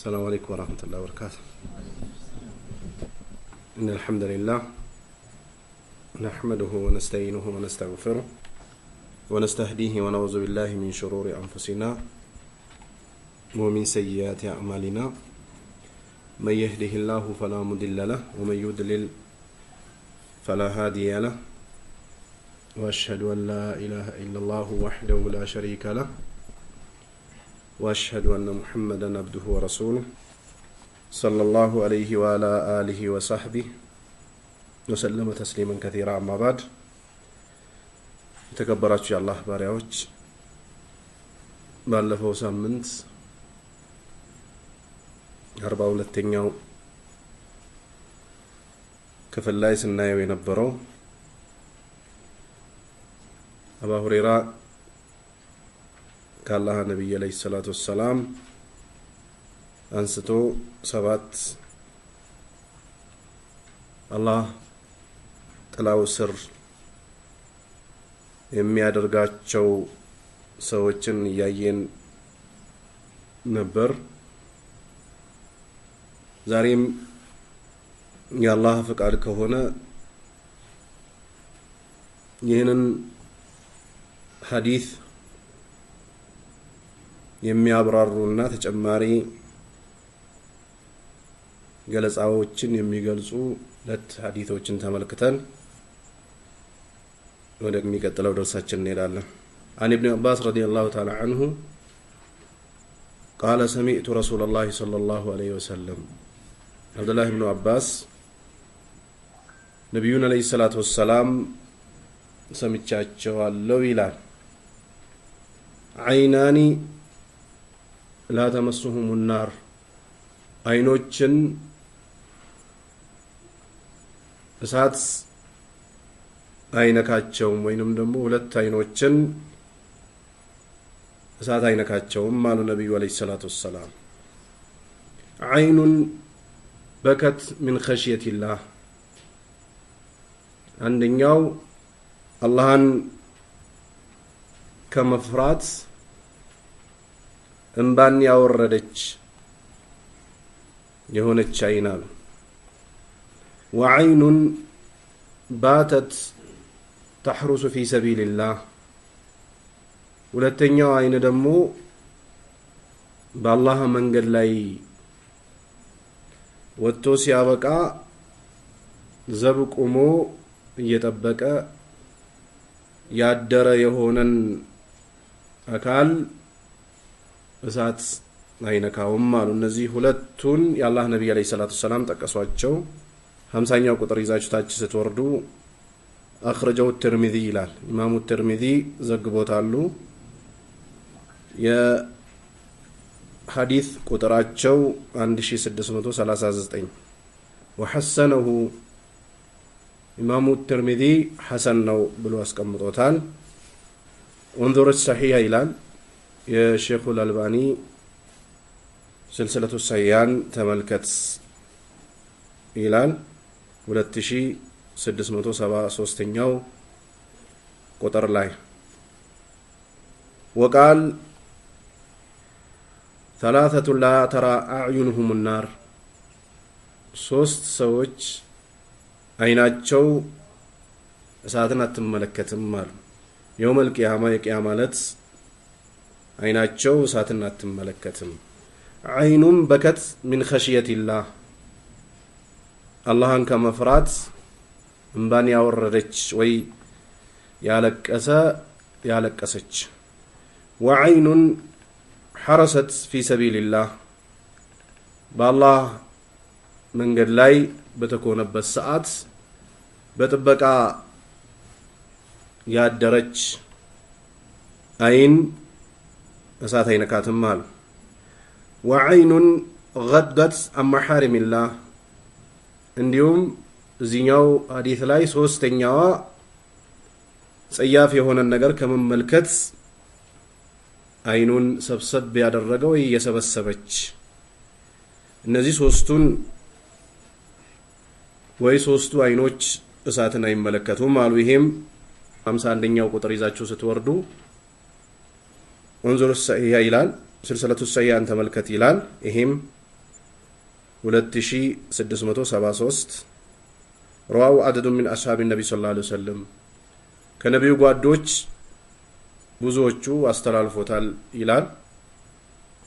السلام عليكم ورحمة الله وبركاته. إن الحمد لله نحمده ونستعينه ونستغفره ونستهديه ونعوذ بالله من شرور أنفسنا ومن سيئات أعمالنا. من يهده الله فلا مضل له ومن يضلل فلا هادي له وأشهد أن لا إله إلا الله وحده لا شريك له وأشهد أن محمدا عبده ورسوله صلى الله عليه وعلى آله وصحبه وسلم تسليما كثيرا. أما بعد تكبراتشو الله باريوش ባለፈው ሳምንት 42ኛው ክፍል ላይ ስናየው የነበረው አቡ ሁረይራ ከአላህ ነብይ አለይሂ ሰላቱ ወሰላም አንስቶ 7 አላህ ጥላው ስር የሚያደርጋቸው ሰዎችን ያየን ነበር። ዛሬም የአላህ ፍቃድ ከሆነ ይህንን ሐዲስ የሚያብራሩና ተጨማሪ ገለጻዎችን የሚገልጹ ሁለት ሐዲሶችን ተመልክተን ወደሚቀጥለው ደርሳችን እንሄዳለን። عن ابن عباس رضي الله تعالى عنه قال سمعت رسول الله صلى الله عليه وسلم عبد الله بن عباس نبينا عليه الصلاة والسلام ሰምቻቸዋለሁ ይላል። عينان لا تمسهم النار አይኖችን እሳት አይነካቸውም ወይንም ደግሞ ሁለት አይኖችን እሳት አይነካቸውም አሉ ነብዩ አለይሂ ሰላቱ ወሰላም። አይኑን በከት من خشية الله አንደኛው አላህን ከመፍራት እንባን ያወረደች የሆነች አይን አሉ። وعين باتت تحرس في سبيل الله ሁለተኛው አይን ደግሞ በአላህ መንገድ ላይ ወጥቶ ሲያበቃ ዘብ ቆሞ እየጠበቀ ያደረ የሆነን አካል እሳት አይነካውም አሉ። እነዚህ ሁለቱን የአላህ ነብይ አለይሂ ሰላቱ ሰላም ጠቀሷቸው። 50ኛው ቁጥር ይዛችሁ ታች ስትወርዱ አخرجው الترمذي ይላል። ኢማሙ الترمذي ዘግቦታሉ። የሐዲስ ቁጥራቸው 1639 وحسنه ኢማሙ الترمذي ሐሰን ነው ብሎ አስቀምጦታል። انظر الصحيح ይላል የሼኹ አልባኒ سلسلة الصحيحን ተመልከት ይላል 2673ኛው ቁጥር ላይ وقال ثلاثة لا ترى أعينهم النار ሶስት ሰዎች አይናቸው እሳትን አትመለከትም አሉ። የውመል ቂያማ የቂያማ ዕለት አይናቸው እሳትን አትመለከትም። አይኑም በከት من خشية الله አላህን ከመፍራት እንባን ያወረደች ወይ ያለቀሰች። وعين حرست في سبيل الله በአላህ መንገድ ላይ በተኮነበት ሰዓት በጥበቃ ያደረች አይን እሳት አይነካትም አሉ። وعين غدت عن محارم الله እንዲሁም እዚህኛው ሐዲስ ላይ ሶስተኛዋ ጸያፍ የሆነ ነገር ከመመልከት አይኑን ሰብሰብ ያደረገው የሰበሰበች። እነዚህ ሶስቱን ወይ ሶስቱ አይኖች እሳትን አይመለከቱም አሉ። ይሄም 51ኛው ቁጥር ይዛችሁ ስትወርዱ انظر الصحيح ይላል። سلسلة الصحيحን ተመልከት ይላል። ይሄም 2673 رواه عدد من أصحاب النبي صلى الله عليه وسلم ከነቢዩ ጓዶች ብዙዎቹ አስተላልፎታል ይላል።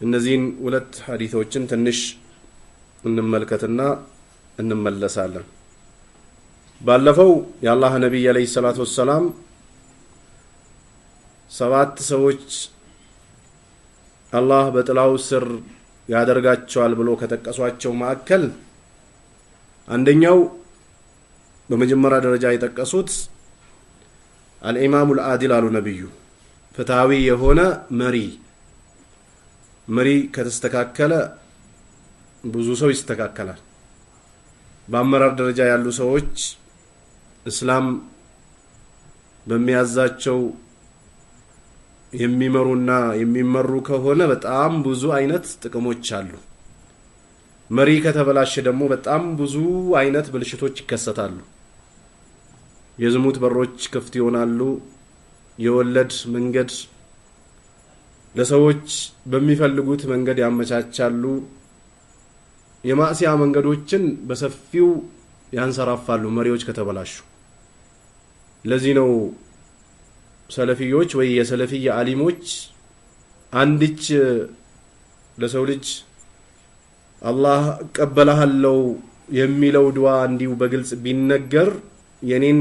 እነዚህን ሁለት ሐዲሶችን ትንሽ እንመልከትና እንመለሳለን። ባለፈው የአላህ ነብይ አለይሂ ሰላቱ ወሰለም 7 ሰዎች አላህ በጥላው ስር ያደርጋቸዋል ብሎ ከተቀሷቸው መካከል አንደኛው በመጀመሪያ ደረጃ የጠቀሱት አልኢማሙል አዲል አሉ ነብዩ። ፍትሃዊ የሆነ መሪ ከተስተካከለ ብዙ ሰው ይስተካከላል። በአመራር ደረጃ ያሉ ሰዎች እስላም በሚያዛቸው የሚመሩና የሚመሩ ከሆነ በጣም ብዙ አይነት ጥቅሞች አሉ። መሪ ከተበላሸ ደግሞ በጣም ብዙ አይነት ብልሽቶች ይከሰታሉ። የዝሙት በሮች ክፍት ይሆናሉ። የወለድ መንገድ ለሰዎች በሚፈልጉት መንገድ ያመቻቻሉ። የማዕሲያ መንገዶችን በሰፊው ያንሰራፋሉ መሪዎች ከተበላሹ። ለዚህ ነው ሰለፊዮች ወይ የሰለፊያ አሊሞች አንድች ለሰው ልጅ አላህ ቀበለሃለው የሚለው ዱዓ እንዲሁ በግልጽ ቢነገር የኔን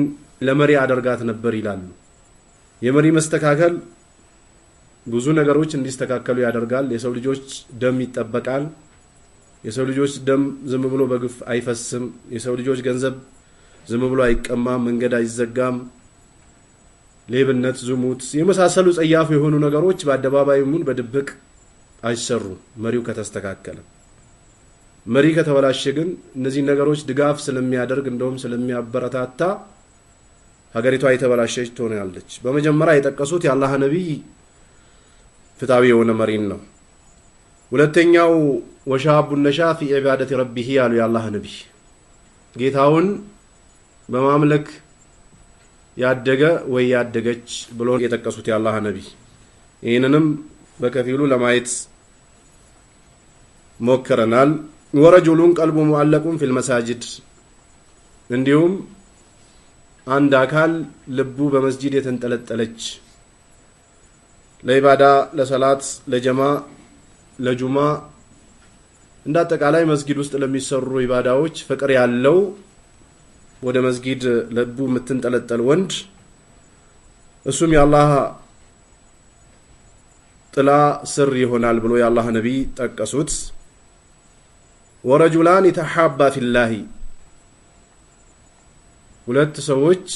ለመሪ አደርጋት ነበር ይላሉ። የመሪ መስተካከል ብዙ ነገሮች እንዲስተካከሉ ያደርጋል። የሰው ልጆች ደም ይጠበቃል። የሰው ልጆች ደም ዝም ብሎ በግፍ አይፈስም። የሰው ልጆች ገንዘብ ዝም ብሎ አይቀማም፣ መንገድ አይዘጋም። ሌብነት፣ ዝሙት የመሳሰሉ ጸያፍ የሆኑ ነገሮች በአደባባይም በድብቅ አይሰሩም መሪው ከተስተካከለ። መሪ ከተበላሸ ግን እነዚህ ነገሮች ድጋፍ ስለሚያደርግ እንደውም ስለሚያበረታታ ሀገሪቷ የተበላሸች ትሆናለች። በመጀመሪያ የጠቀሱት የአላህ ነብይ ፍትሃዊ የሆነ መሪን ነው። ሁለተኛው ወሻቡ ነሻ ፊ ዒባደቲ ረቢሂ ያሉ የአላህ ነብይ ጌታውን በማምለክ ያደገ ወይ ያደገች ብሎ የጠቀሱት የአላህ ነብይ። ይህንንም በከፊሉ ለማየት ሞክረናል። ወረጁሉን ቀልቡ ሙዓለቁን ፊል መሳጅድ፣ እንዲሁም አንድ አካል ልቡ በመስጂድ የተንጠለጠለች ለኢባዳ፣ ለሰላት፣ ለጀማ፣ ለጁማ እንዳጠቃላይ መስጊድ ውስጥ ለሚሰሩ ኢባዳዎች ፍቅር ያለው ወደ መስጊድ ልቡ የምትንጠለጠል ወንድ እሱም የአላህ ጥላ ስር ይሆናል ብሎ የአላህ ነብይ ጠቀሱት። ወረጁላን ተሐባ ፊላሂ፣ ሁለት ሰዎች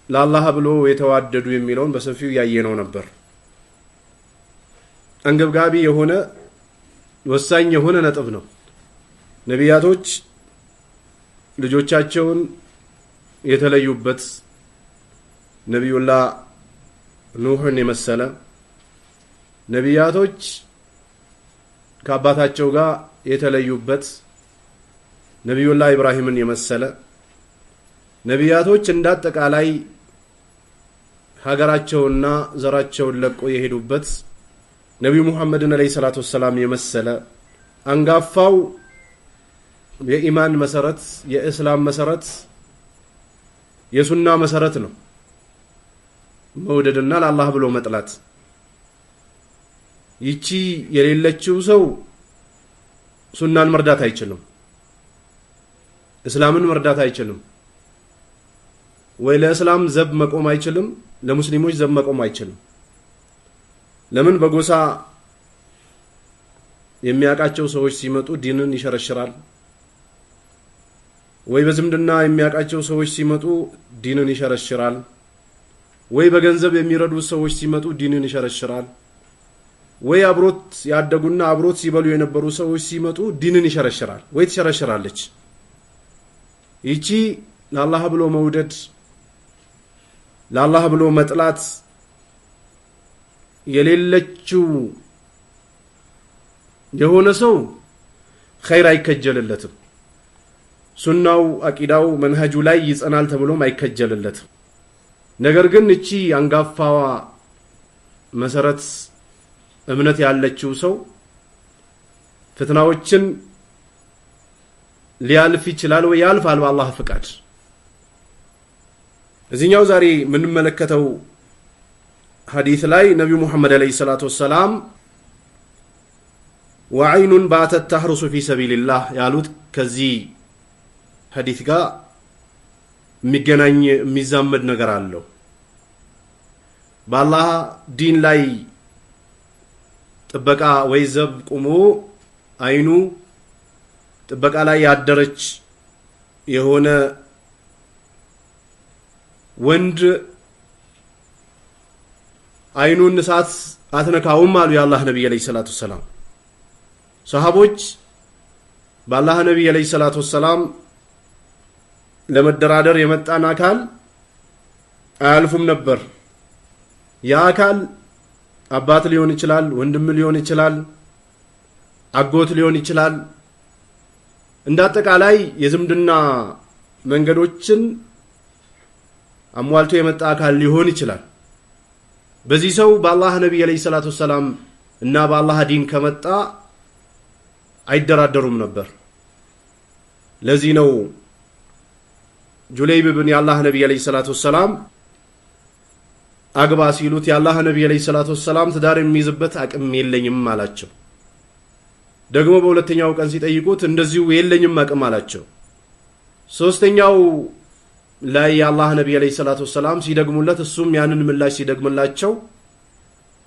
ለአላህ ብሎ የተዋደዱ የሚለውን በሰፊው ያየነው ነበር። አንገብጋቢ የሆነ ወሳኝ የሆነ ነጥብ ነው። ነቢያቶች ልጆቻቸውን የተለዩበት ነቢዩላህ ኑህን የመሰለ፣ ነቢያቶች ከአባታቸው ጋር የተለዩበት ነቢዩላህ ኢብራሂምን የመሰለ፣ ነቢያቶች እንዳጠቃላይ ሀገራቸውና ዘራቸውን ለቆ የሄዱበት ነቢዩ ሙሐመድን አለይሂ ሰላቱ ወሰላም የመሰለ አንጋፋው የኢማን መሰረት፣ የእስላም መሰረት፣ የሱና መሰረት ነው መውደድና ለአላህ ብሎ መጥላት። ይቺ የሌለችው ሰው ሱናን መርዳት አይችልም፣ እስላምን መርዳት አይችልም። ወይ ለእስላም ዘብ መቆም አይችልም፣ ለሙስሊሞች ዘብ መቆም አይችልም። ለምን? በጎሳ የሚያቃቸው ሰዎች ሲመጡ ዲንን ይሸረሽራል። ወይ በዝምድና የሚያቃቸው ሰዎች ሲመጡ ዲንን ይሸረሽራል። ወይ በገንዘብ የሚረዱ ሰዎች ሲመጡ ዲንን ይሸረሽራል። ወይ አብሮት ያደጉና አብሮት ሲበሉ የነበሩ ሰዎች ሲመጡ ዲንን ይሸረሽራል ወይ ትሸረሽራለች። ይቺ ለአላህ ብሎ መውደድ፣ ለአላህ ብሎ መጥላት የሌለችው የሆነ ሰው ኸይር አይከጀልለትም። ሱናው፣ አቂዳው፣ መንሃጁ ላይ ይጸናል ተብሎም አይከጀልለትም። ነገር ግን እቺ አንጋፋዋ መሰረት እምነት ያለችው ሰው ፍትናዎችን ሊያልፍ ይችላል ወይ ያልፋል በአላህ ፍቃድ። እዚህኛው ዛሬ የምንመለከተው ሐዲስ ላይ ነብዩ መሐመድ አለይሂ ሰላቱ ወሰላም ወዐይኑን ባተት ተህሩሱ ፊ ሰቢልላህ ያሉት ከዚህ ሐዲስ ጋር የሚገናኝ የሚዛመድ ነገር አለው። በአላህ ዲን ላይ ጥበቃ ወይ ዘብ ቆሞ አይኑ ጥበቃ ላይ ያደረች የሆነ ወንድ አይኑን እሳት አትነካውም አሉ የአላህ ነብይ አለይሂ ሰላቱ ወሰላም። ሰሃቦች በአላህ ነብይ አለይሂ ሰላቱ ወሰላም ለመደራደር የመጣን አካል አያልፉም ነበር። ያ አካል አባት ሊሆን ይችላል፣ ወንድም ሊሆን ይችላል፣ አጎት ሊሆን ይችላል። እንዳጠቃላይ የዝምድና መንገዶችን አሟልቶ የመጣ አካል ሊሆን ይችላል። በዚህ ሰው በአላህ ነብይ አለይሂ ሰላቱ ወሰላም እና በአላህ ዲን ከመጣ አይደራደሩም ነበር። ለዚህ ነው ጁለይብ ብን የአላህ ነብይ አለይሂ ሰላቱ ወሰላም አግባ ሲሉት የአላህ ነብይ አለይሂ ሰላቱ ወሰላም ትዳር የሚይዝበት አቅም የለኝም አላቸው። ደግሞ በሁለተኛው ቀን ሲጠይቁት እንደዚሁ የለኝም አቅም አላቸው። ሶስተኛው ላይ የአላህ ነብይ አለይሂ ሰላቱ ወሰላም ሲደግሙለት እሱም ያንን ምላሽ ሲደግምላቸው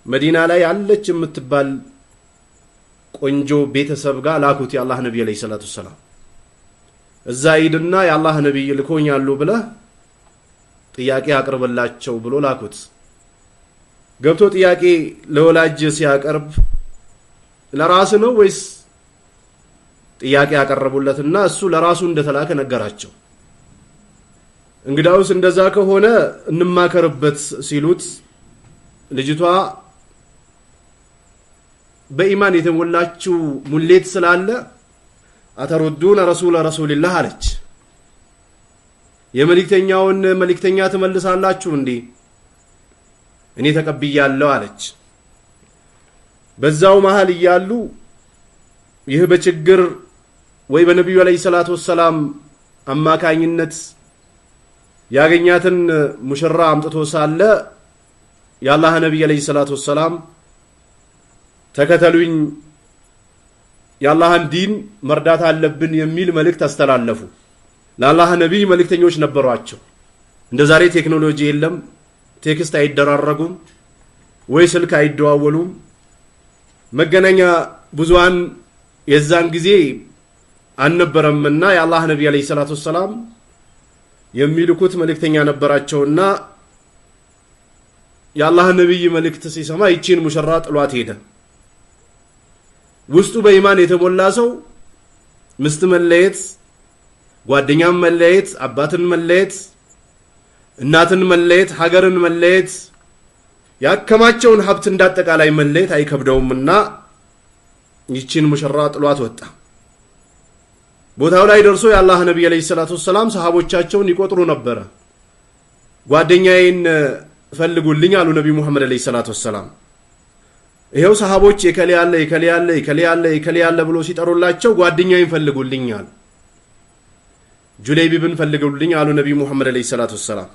መዲና ላይ አለች የምትባል ቆንጆ ቤተሰብ ጋር ላኩት የአላህ ነብይ አለይሂ ሰላቱ ወሰላም። እዛ ሂድና የአላህ ነብይ ልኮኛሉ ብለህ ጥያቄ አቅርብላቸው ብሎ ላኩት። ገብቶ ጥያቄ ለወላጅ ሲያቀርብ ለራስ ነው ወይስ ጥያቄ ያቀርቡለትና እሱ ለራሱ እንደተላከ ነገራቸው። እንግዳውስ እንደዛ ከሆነ እንማከርበት ሲሉት ልጅቷ በኢማን የተሞላችው ሙሌት ስላለ አተሩዱን ረሱላህ አለች። የመልእክተኛውን መልእክተኛ ትመልሳላችሁ እንዴ? እኔ ተቀብያለሁ አለች። በዛው መሃል እያሉ ይህ በችግር ወይ በነብዩ አለይሂ ሰላቱ ወሰላም አማካኝነት ያገኛትን ሙሽራ አምጥቶ ሳለ የአላህ ነብይ አለይሂ ሰላቱ ወሰላም ተከተሉኝ የአላህን ዲን መርዳት አለብን የሚል መልእክት አስተላለፉ። ለአላህ ነብይ መልእክተኞች ነበሯቸው። እንደ ዛሬ ቴክኖሎጂ የለም፣ ቴክስት አይደራረጉም ወይ ስልክ አይደዋወሉም። መገናኛ ብዙሃን የዛን ጊዜ አልነበረምና የአላህ ነብይ አለይሂ ሰላቱ ወሰላም የሚልኩት መልእክተኛ ነበራቸውና የአላህ ነብይ መልእክት ሲሰማ ይቺን ሙሽራ ጥሏት ሄደ። ውስጡ በኢማን የተሞላ ሰው ምስት መለየት፣ ጓደኛም መለየት፣ አባትን መለየት፣ እናትን መለየት፣ ሀገርን መለየት፣ ያከማቸውን ሀብት እንዳጠቃላይ መለየት አይከብደውምና ይቺን ሙሽራ ጥሏት ወጣ። ቦታው ላይ ደርሶ የአላህ ነብይ አለይሂ ሰላቱ ወሰላም ሰሃቦቻቸውን ይቆጥሩ ነበር። ጓደኛዬን ፈልጉልኝ አሉ ነብዩ መሐመድ አለይሂ ሰላቱ ወሰላም። ይሄው ሰሃቦች የከለ ያለ ብሎ ሲጠሩላቸው ጓደኛዬን ፈልጉልኝ አሉ። ጁለይብ ብን ፈልጉልኝ አሉ ነብዩ መሐመድ አለይሂ ሰላቱ ወሰላም።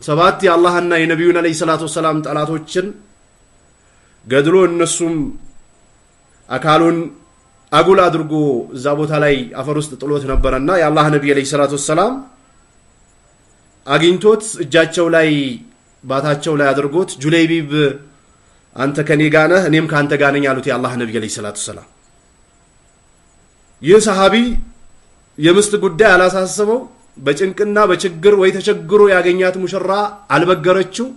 ሰባት የአላህና የነብዩን አለይሂ ሰላቱ ወሰላም ጠላቶችን ገድሎ እነሱም አካሉን አጉል አድርጎ እዛ ቦታ ላይ አፈር ውስጥ ጥሎት ነበርና የአላህ ነብይ አለይሂ ሰላቱ ወሰላም አግኝቶት እጃቸው ላይ ባታቸው ላይ አድርጎት ጁለይብ አንተ ከኔ ጋር ነህ እኔም ካንተ ጋር ነኝ አሉት የአላህ ነብይ አለይሂ ሰላቱ ወሰላም። ይህ ሰሃቢ የምስት ጉዳይ አላሳሰበው። በጭንቅና በችግር ወይ ተቸግሮ ያገኛት ሙሽራ አልበገረችው።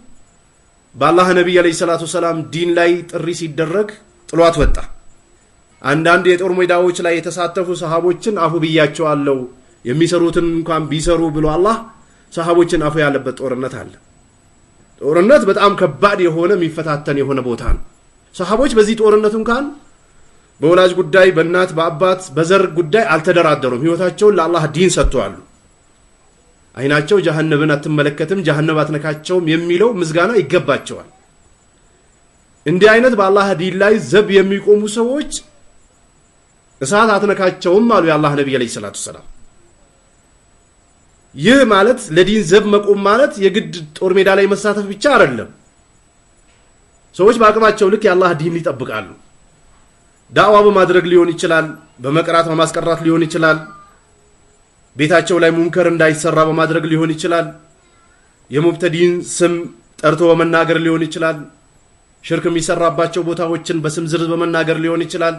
በአላህ ነብይ አለይሂ ሰላቱ ወሰላም ዲን ላይ ጥሪ ሲደረግ ጥሏት ወጣ። አንዳንድ የጦር ሜዳዎች ላይ የተሳተፉ ሰሃቦችን አፉ ብያቸዋለሁ የሚሰሩትን እንኳን ቢሰሩ ብሎ አላህ ሰሃቦችን አፉ ያለበት ጦርነት አለ። ጦርነት በጣም ከባድ የሆነ የሚፈታተን የሆነ ቦታ ነው። ሰሃቦች በዚህ ጦርነት እንኳን በወላጅ ጉዳይ፣ በእናት በአባት በዘር ጉዳይ አልተደራደሩም። ህይወታቸውን ለአላህ ዲን ሰጥተዋል። አይናቸው ጀሃነምን አትመለከትም፣ ጀሃነም አትነካቸውም የሚለው ምስጋና ይገባቸዋል። እንዲህ አይነት በአላህ ዲን ላይ ዘብ የሚቆሙ ሰዎች እሳት አትነካቸውም አሉ የአላህ ነብይ አለይሂ ሰላቱ ሰላም። ይህ ማለት ለዲን ዘብ መቆም ማለት የግድ ጦር ሜዳ ላይ መሳተፍ ብቻ አይደለም። ሰዎች በአቅማቸው ልክ የአላህ ዲን ይጠብቃሉ። ዳዕዋ በማድረግ ሊሆን ይችላል፣ በመቅራት በማስቀራት ሊሆን ይችላል፣ ቤታቸው ላይ ሙንከር እንዳይሰራ በማድረግ ሊሆን ይችላል፣ የሙብተዲን ስም ጠርቶ በመናገር ሊሆን ይችላል፣ ሽርክ የሚሰራባቸው ቦታዎችን በስም ዝርዝር በመናገር ሊሆን ይችላል።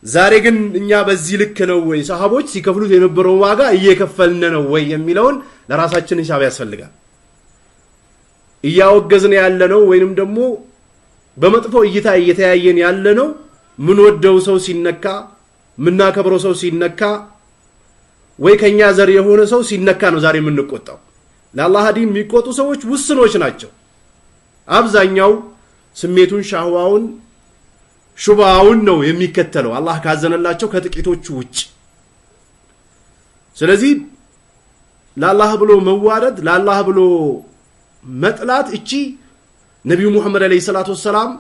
ዛሬ ግን እኛ በዚህ ልክ ነው ወይ ሰሃቦች ሲከፍሉት የነበረው ዋጋ እየከፈልን ነው ወይ የሚለውን ለራሳችን ሂሳብ ያስፈልጋል። እያወገዝን ያለነው ወይንም ደግሞ በመጥፎ እይታ እየተያየን ያለነው ምን ወደው ሰው ሲነካ ምናከብረው ሰው ሲነካ ወይ ከኛ ዘር የሆነ ሰው ሲነካ ነው ዛሬ የምንቆጣው። ለአላህ ዲን የሚቆጡ ሰዎች ውስኖች ናቸው። አብዛኛው ስሜቱን ሻህዋውን ሹባውን ነው የሚከተለው አላህ ካዘነላቸው ከጥቂቶቹ ውጭ። ስለዚህ ለአላህ ብሎ መዋደድ ለአላህ ብሎ መጥላት እቺ ነብዩ መሐመድ አለይሂ ሰላቱ ሰላም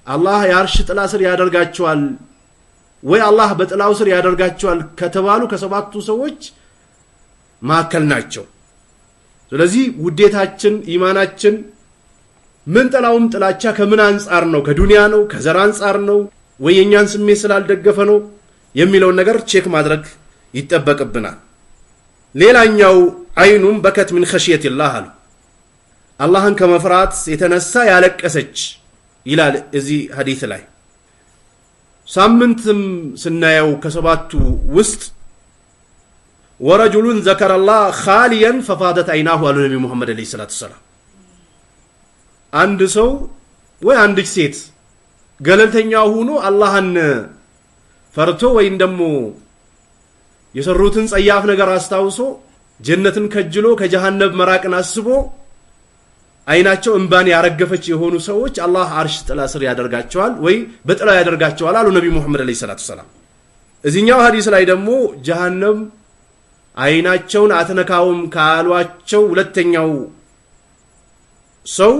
አላህ የአርሽ ጥላ ስር ያደርጋቸዋል ወይ አላህ በጥላው ስር ያደርጋቸዋል ከተባሉ ከሰባቱ ሰዎች ማከል ናቸው። ስለዚህ ውዴታችን ኢማናችን ምን ጥላውም ጥላቻ ከምን አንፃር ነው? ከዱንያ ነው? ከዘር አንፃር ነው? ወይ የኛን ስሜት ስላልደገፈ ነው የሚለውን ነገር ቼክ ማድረግ ይጠበቅብናል። ሌላኛው አይኑም በከት ምን ኸሽየቲላህ አሉ አላህን ከመፍራት የተነሳ ያለቀሰች ይላል እዚህ ሐዲስ ላይ። ሳምንትም ስናየው ከሰባቱ ውስጥ ወረጁሉን ዘከረላህ ኻሊያን ፈፋደት አይናሁ አሉ ነብዩ መሐመድ አለይሂ ሰላቱ ሰላም። አንድ ሰው ወይ አንዲት ሴት ገለልተኛ ሆኖ አላህን ፈርቶ ወይም ደግሞ የሰሩትን ጸያፍ ነገር አስታውሶ ጀነትን ከጅሎ ከጀሃነም መራቅን አስቦ አይናቸው እንባን ያረገፈች የሆኑ ሰዎች አላህ አርሽ ጥላ ስር ያደርጋቸዋል ወይ በጥላው ያደርጋቸዋል አሉ ነብዩ መሐመድ አለይሂ ሰላቱ ሰላም። እዚህኛው ሐዲስ ላይ ደግሞ ጀሃነም አይናቸውን አትነካውም ካሏቸው ሁለተኛው ሰው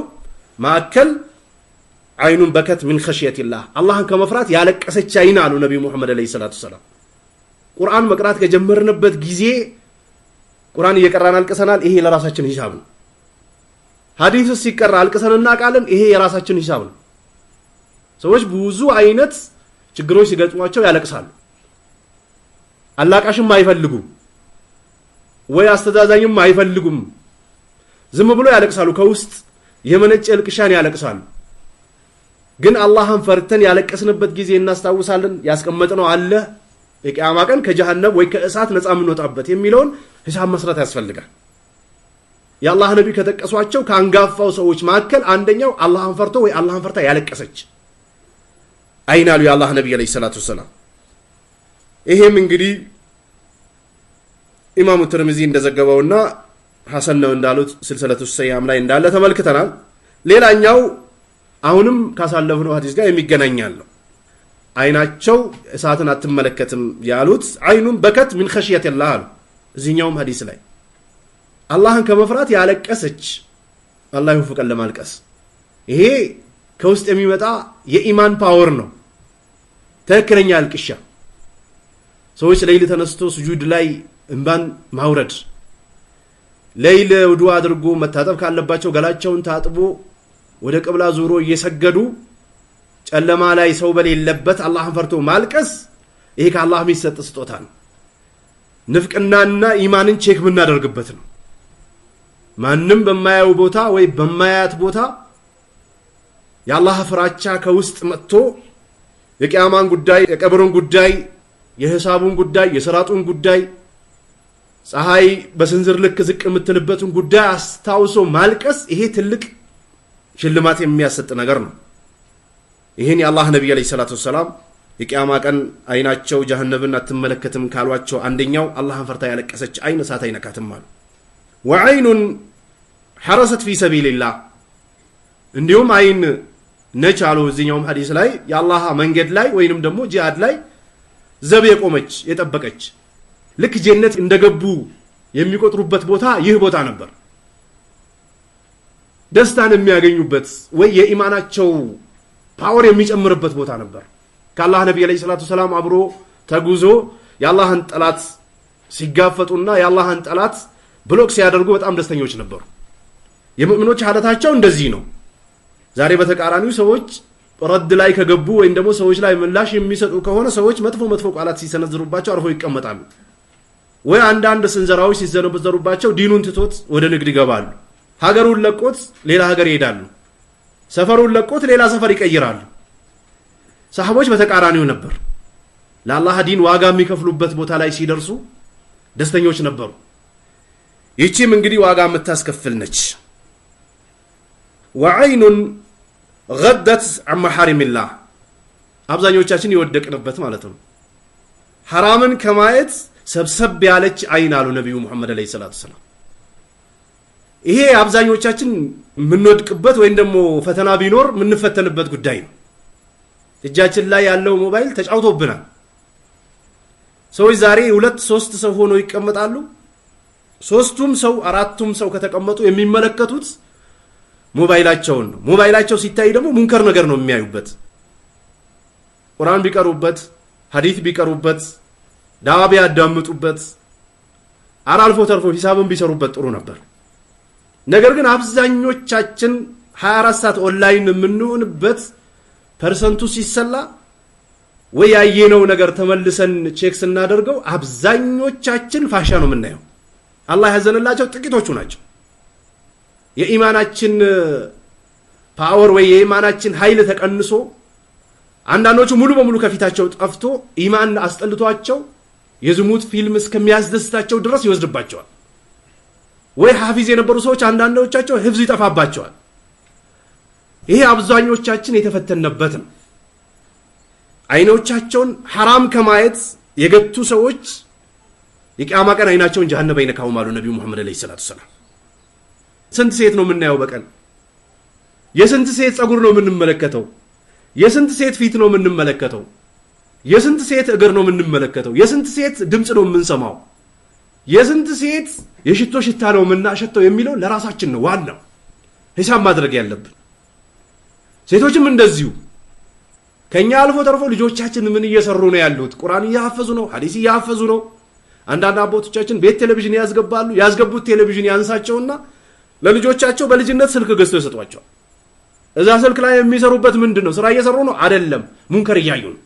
ማከል አይኑን በከት ምን ኸሽየቲላህ አላህን ከመፍራት ያለቀሰች አይን አሉ ነብዩ መሐመድ አለይሂ ሰላቱ ሰላም። ቁርአን መቅራት ከጀመርንበት ጊዜ ቁርአን እየቀራን አልቀሰናል። ይሄ ለራሳችን ሂሳብ ነው። ሐዲስ ሲቀራ አልቀሰንና ቃልን ይሄ የራሳችን ሂሳብ ነው። ሰዎች ብዙ አይነት ችግሮች ሲገጥሟቸው ያለቅሳሉ። አላቃሽም አይፈልጉም ወይ አስተዛዛኝም አይፈልጉም። ዝም ብሎ ያለቅሳሉ። ከውስጥ የመነጨ ልቅሻን ያለቅሳሉ። ግን አላህን ፈርተን ያለቀስንበት ጊዜ እናስታውሳለን። ያስቀመጥነው አለ የቂያማ ቀን ከጀሃነም ወይ ከእሳት ነፃ የምንወጣበት የሚለውን ሂሳብ መስራት ያስፈልጋል። የአላህ ነብይ ከተቀሷቸው ከአንጋፋው ሰዎች መካከል አንደኛው አላህን ፈርቶ ወይ አላህን ፈርታ ያለቀሰች አይናሉ የአላህ ነብይ አለይሂ ሰላቱ ሰላም። ይሄም እንግዲህ ኢማሙ ትርሚዚ እንደዘገበውና ሐሰን ነው እንዳሉት ስልሰለቱ ሰያም ላይ እንዳለ ተመልክተናል። ሌላኛው አሁንም ካሳለፍነው ሐዲስ ጋር የሚገናኛል። አይናቸው እሳትን አትመለከትም ያሉት አይኑን በከት ምን ኸሽየቲላህ አሉ እዚህኛውም ሐዲስ ላይ አላህን ከመፍራት ያለቀሰች አላህ ይወፍቀን ለማልቀስ። ይሄ ከውስጥ የሚመጣ የኢማን ፓወር ነው። ትክክለኛ አልቅሻ ሰዎች ለይል ተነስቶ ስጁድ ላይ እንባን ማውረድ፣ ለይል ውዱእ አድርጎ መታጠብ ካለባቸው ገላቸውን ታጥቦ ወደ ቅብላ ዙሮ እየሰገዱ ጨለማ ላይ ሰው በሌለበት አላህን ፈርቶ ማልቀስ ይሄ ከአላህ የሚሰጥ ስጦታ ነው። ንፍቅናና ኢማንን ቼክ የምናደርግበት ነው። ማንም በማያው ቦታ ወይ በማያት ቦታ የአላህ ፍራቻ ከውስጥ መጥቶ የቂያማን ጉዳይ፣ የቀብሩን ጉዳይ፣ የሂሳቡን ጉዳይ፣ የሰራጡን ጉዳይ፣ ፀሐይ በስንዝር ልክ ዝቅ የምትልበትን ጉዳይ አስታውሶ ማልቀስ ይሄ ትልቅ ሽልማት የሚያሰጥ ነገር ነው። ይሄን የአላህ ነብይ አለይሂ ሰላቱ ሰላም የቂያማ ቀን አይናቸው ጀሃነምን አትመለከትም ካሏቸው አንደኛው አላህን ፈርታ ያለቀሰች አይን እሳት አይነካትም አሉ። ወዐይኑን ሐረሰት ፊ ሰቢልላህ እንዲሁም አይን ነች አሉ እዚህኛውም ሐዲስ ላይ የአላህ መንገድ ላይ ወይንም ደግሞ ጂሃድ ላይ ዘብ የቆመች የጠበቀች ልክ ጀነት እንደገቡ የሚቆጥሩበት ቦታ ይህ ቦታ ነበር። ደስታን የሚያገኙበት ወይ የኢማናቸው ፓወር የሚጨምርበት ቦታ ነበር። ከአላህ ነብይ አለይሂ ሰላቱ ሰላም አብሮ ተጉዞ የአላህን ጠላት ሲጋፈጡና የአላህን ጠላት ብሎክ ሲያደርጉ በጣም ደስተኞች ነበሩ። የሙእሚኖች ሐለታቸው እንደዚህ ነው። ዛሬ በተቃራኒው ሰዎች ረድ ላይ ከገቡ ወይም ደግሞ ሰዎች ላይ ምላሽ የሚሰጡ ከሆነ ሰዎች መጥፎ ቃላት ሲሰነዝሩባቸው አርፈው ይቀመጣሉ። ወይ አንዳንድ ስንዘራዎች ሲዘነዘሩባቸው ዲኑን ትቶት ወደ ንግድ ይገባሉ። ሀገሩን ለቆት ሌላ ሀገር ይሄዳሉ። ሰፈሩን ለቆት ሌላ ሰፈር ይቀይራሉ። ሰሃቦች በተቃራኒው ነበር። ለአላህ ዲን ዋጋ የሚከፍሉበት ቦታ ላይ ሲደርሱ ደስተኞች ነበሩ። ይቺም እንግዲህ ዋጋ የምታስከፍል ነች። ወዐይኑን ገደት ዐን መሐሪሚላህ አብዛኞቻችን የወደቅንበት ማለት ነው። ሐራምን ከማየት ሰብሰብ ያለች አይን አሉ ነቢዩ ሙሐመድ አለይሂ ሰላቱ ሰላም። ይሄ አብዛኞቻችን የምንወድቅበት ወይም ደግሞ ፈተና ቢኖር የምንፈተንበት ጉዳይ ነው። እጃችን ላይ ያለው ሞባይል ተጫውቶብናል። ሰዎች ዛሬ 2-3 ሰው ሆነው ይቀመጣሉ። 3ቱም ሰው 4ቱም ሰው ከተቀመጡ የሚመለከቱት ሞባይላቸውን ነው። ሞባይላቸው ሲታይ ደግሞ ሙንከር ነገር ነው የሚያዩበት። ቁርአን ቢቀሩበት፣ ሐዲስ ቢቀሩበት፣ ዳዋ ቢያዳምጡበት፣ አልፎ ተርፎ ሂሳብን ቢሰሩበት ጥሩ ነበር። ነገር ግን አብዛኞቻችን 24 ሰዓት ኦንላይን የምንሆንበት ፐርሰንቱ ሲሰላ ወይ ያየነው ነገር ተመልሰን ቼክ ስናደርገው አብዛኞቻችን ፋሻ ነው የምናየው። አላህ ያዘነላቸው ጥቂቶቹ ናቸው። የኢማናችን ፓወር ወይ የኢማናችን ኃይል ተቀንሶ አንዳንዶቹ ሙሉ በሙሉ ከፊታቸው ጠፍቶ ኢማን አስጠልቷቸው የዝሙት ፊልም እስከሚያስደስታቸው ድረስ ይወስድባቸዋል። ወይ ሐፊዝ የነበሩ ሰዎች አንዳንዶቻቸው ህፍዝ ይጠፋባቸዋል። ይሄ አብዛኞቻችን የተፈተነበት ነው። አይኖቻቸውን ሐራም ከማየት የገቱ ሰዎች የቂያማ ቀን አይናቸውን ጀሃነም አይነካውም አሉ ነብዩ መሐመድ አለይሂ ሰላቱ ሰላም። ስንት ሴት ነው የምናየው በቀን? የስንት ሴት ጸጉር ነው የምንመለከተው? የስንት ሴት ፊት ነው የምንመለከተው? የስንት ሴት እግር ነው የምንመለከተው? የስንት ሴት ድምጽ ነው የምንሰማው? የስንት ሴት የሽቶ ሽታ ነው የምናሸተው የሚለው ለራሳችን ነው ዋናው ሂሳብ ማድረግ ያለብን። ሴቶችም እንደዚሁ ከኛ አልፎ ተርፎ ልጆቻችን ምን እየሰሩ ነው ያሉት? ቁርአን እያሐፈዙ ነው? ሐዲስ እያሐፈዙ ነው? አንዳንድ አባቶቻችን ቤት ቴሌቪዥን ያስገባሉ። ያስገቡት ቴሌቪዥን ያንሳቸውና ለልጆቻቸው በልጅነት ስልክ ገዝተው ይሰጧቸዋል። እዛ ስልክ ላይ የሚሰሩበት ምንድነው? ስራ እየሰሩ ነው አይደለም፣ ሙንከር እያዩ ነው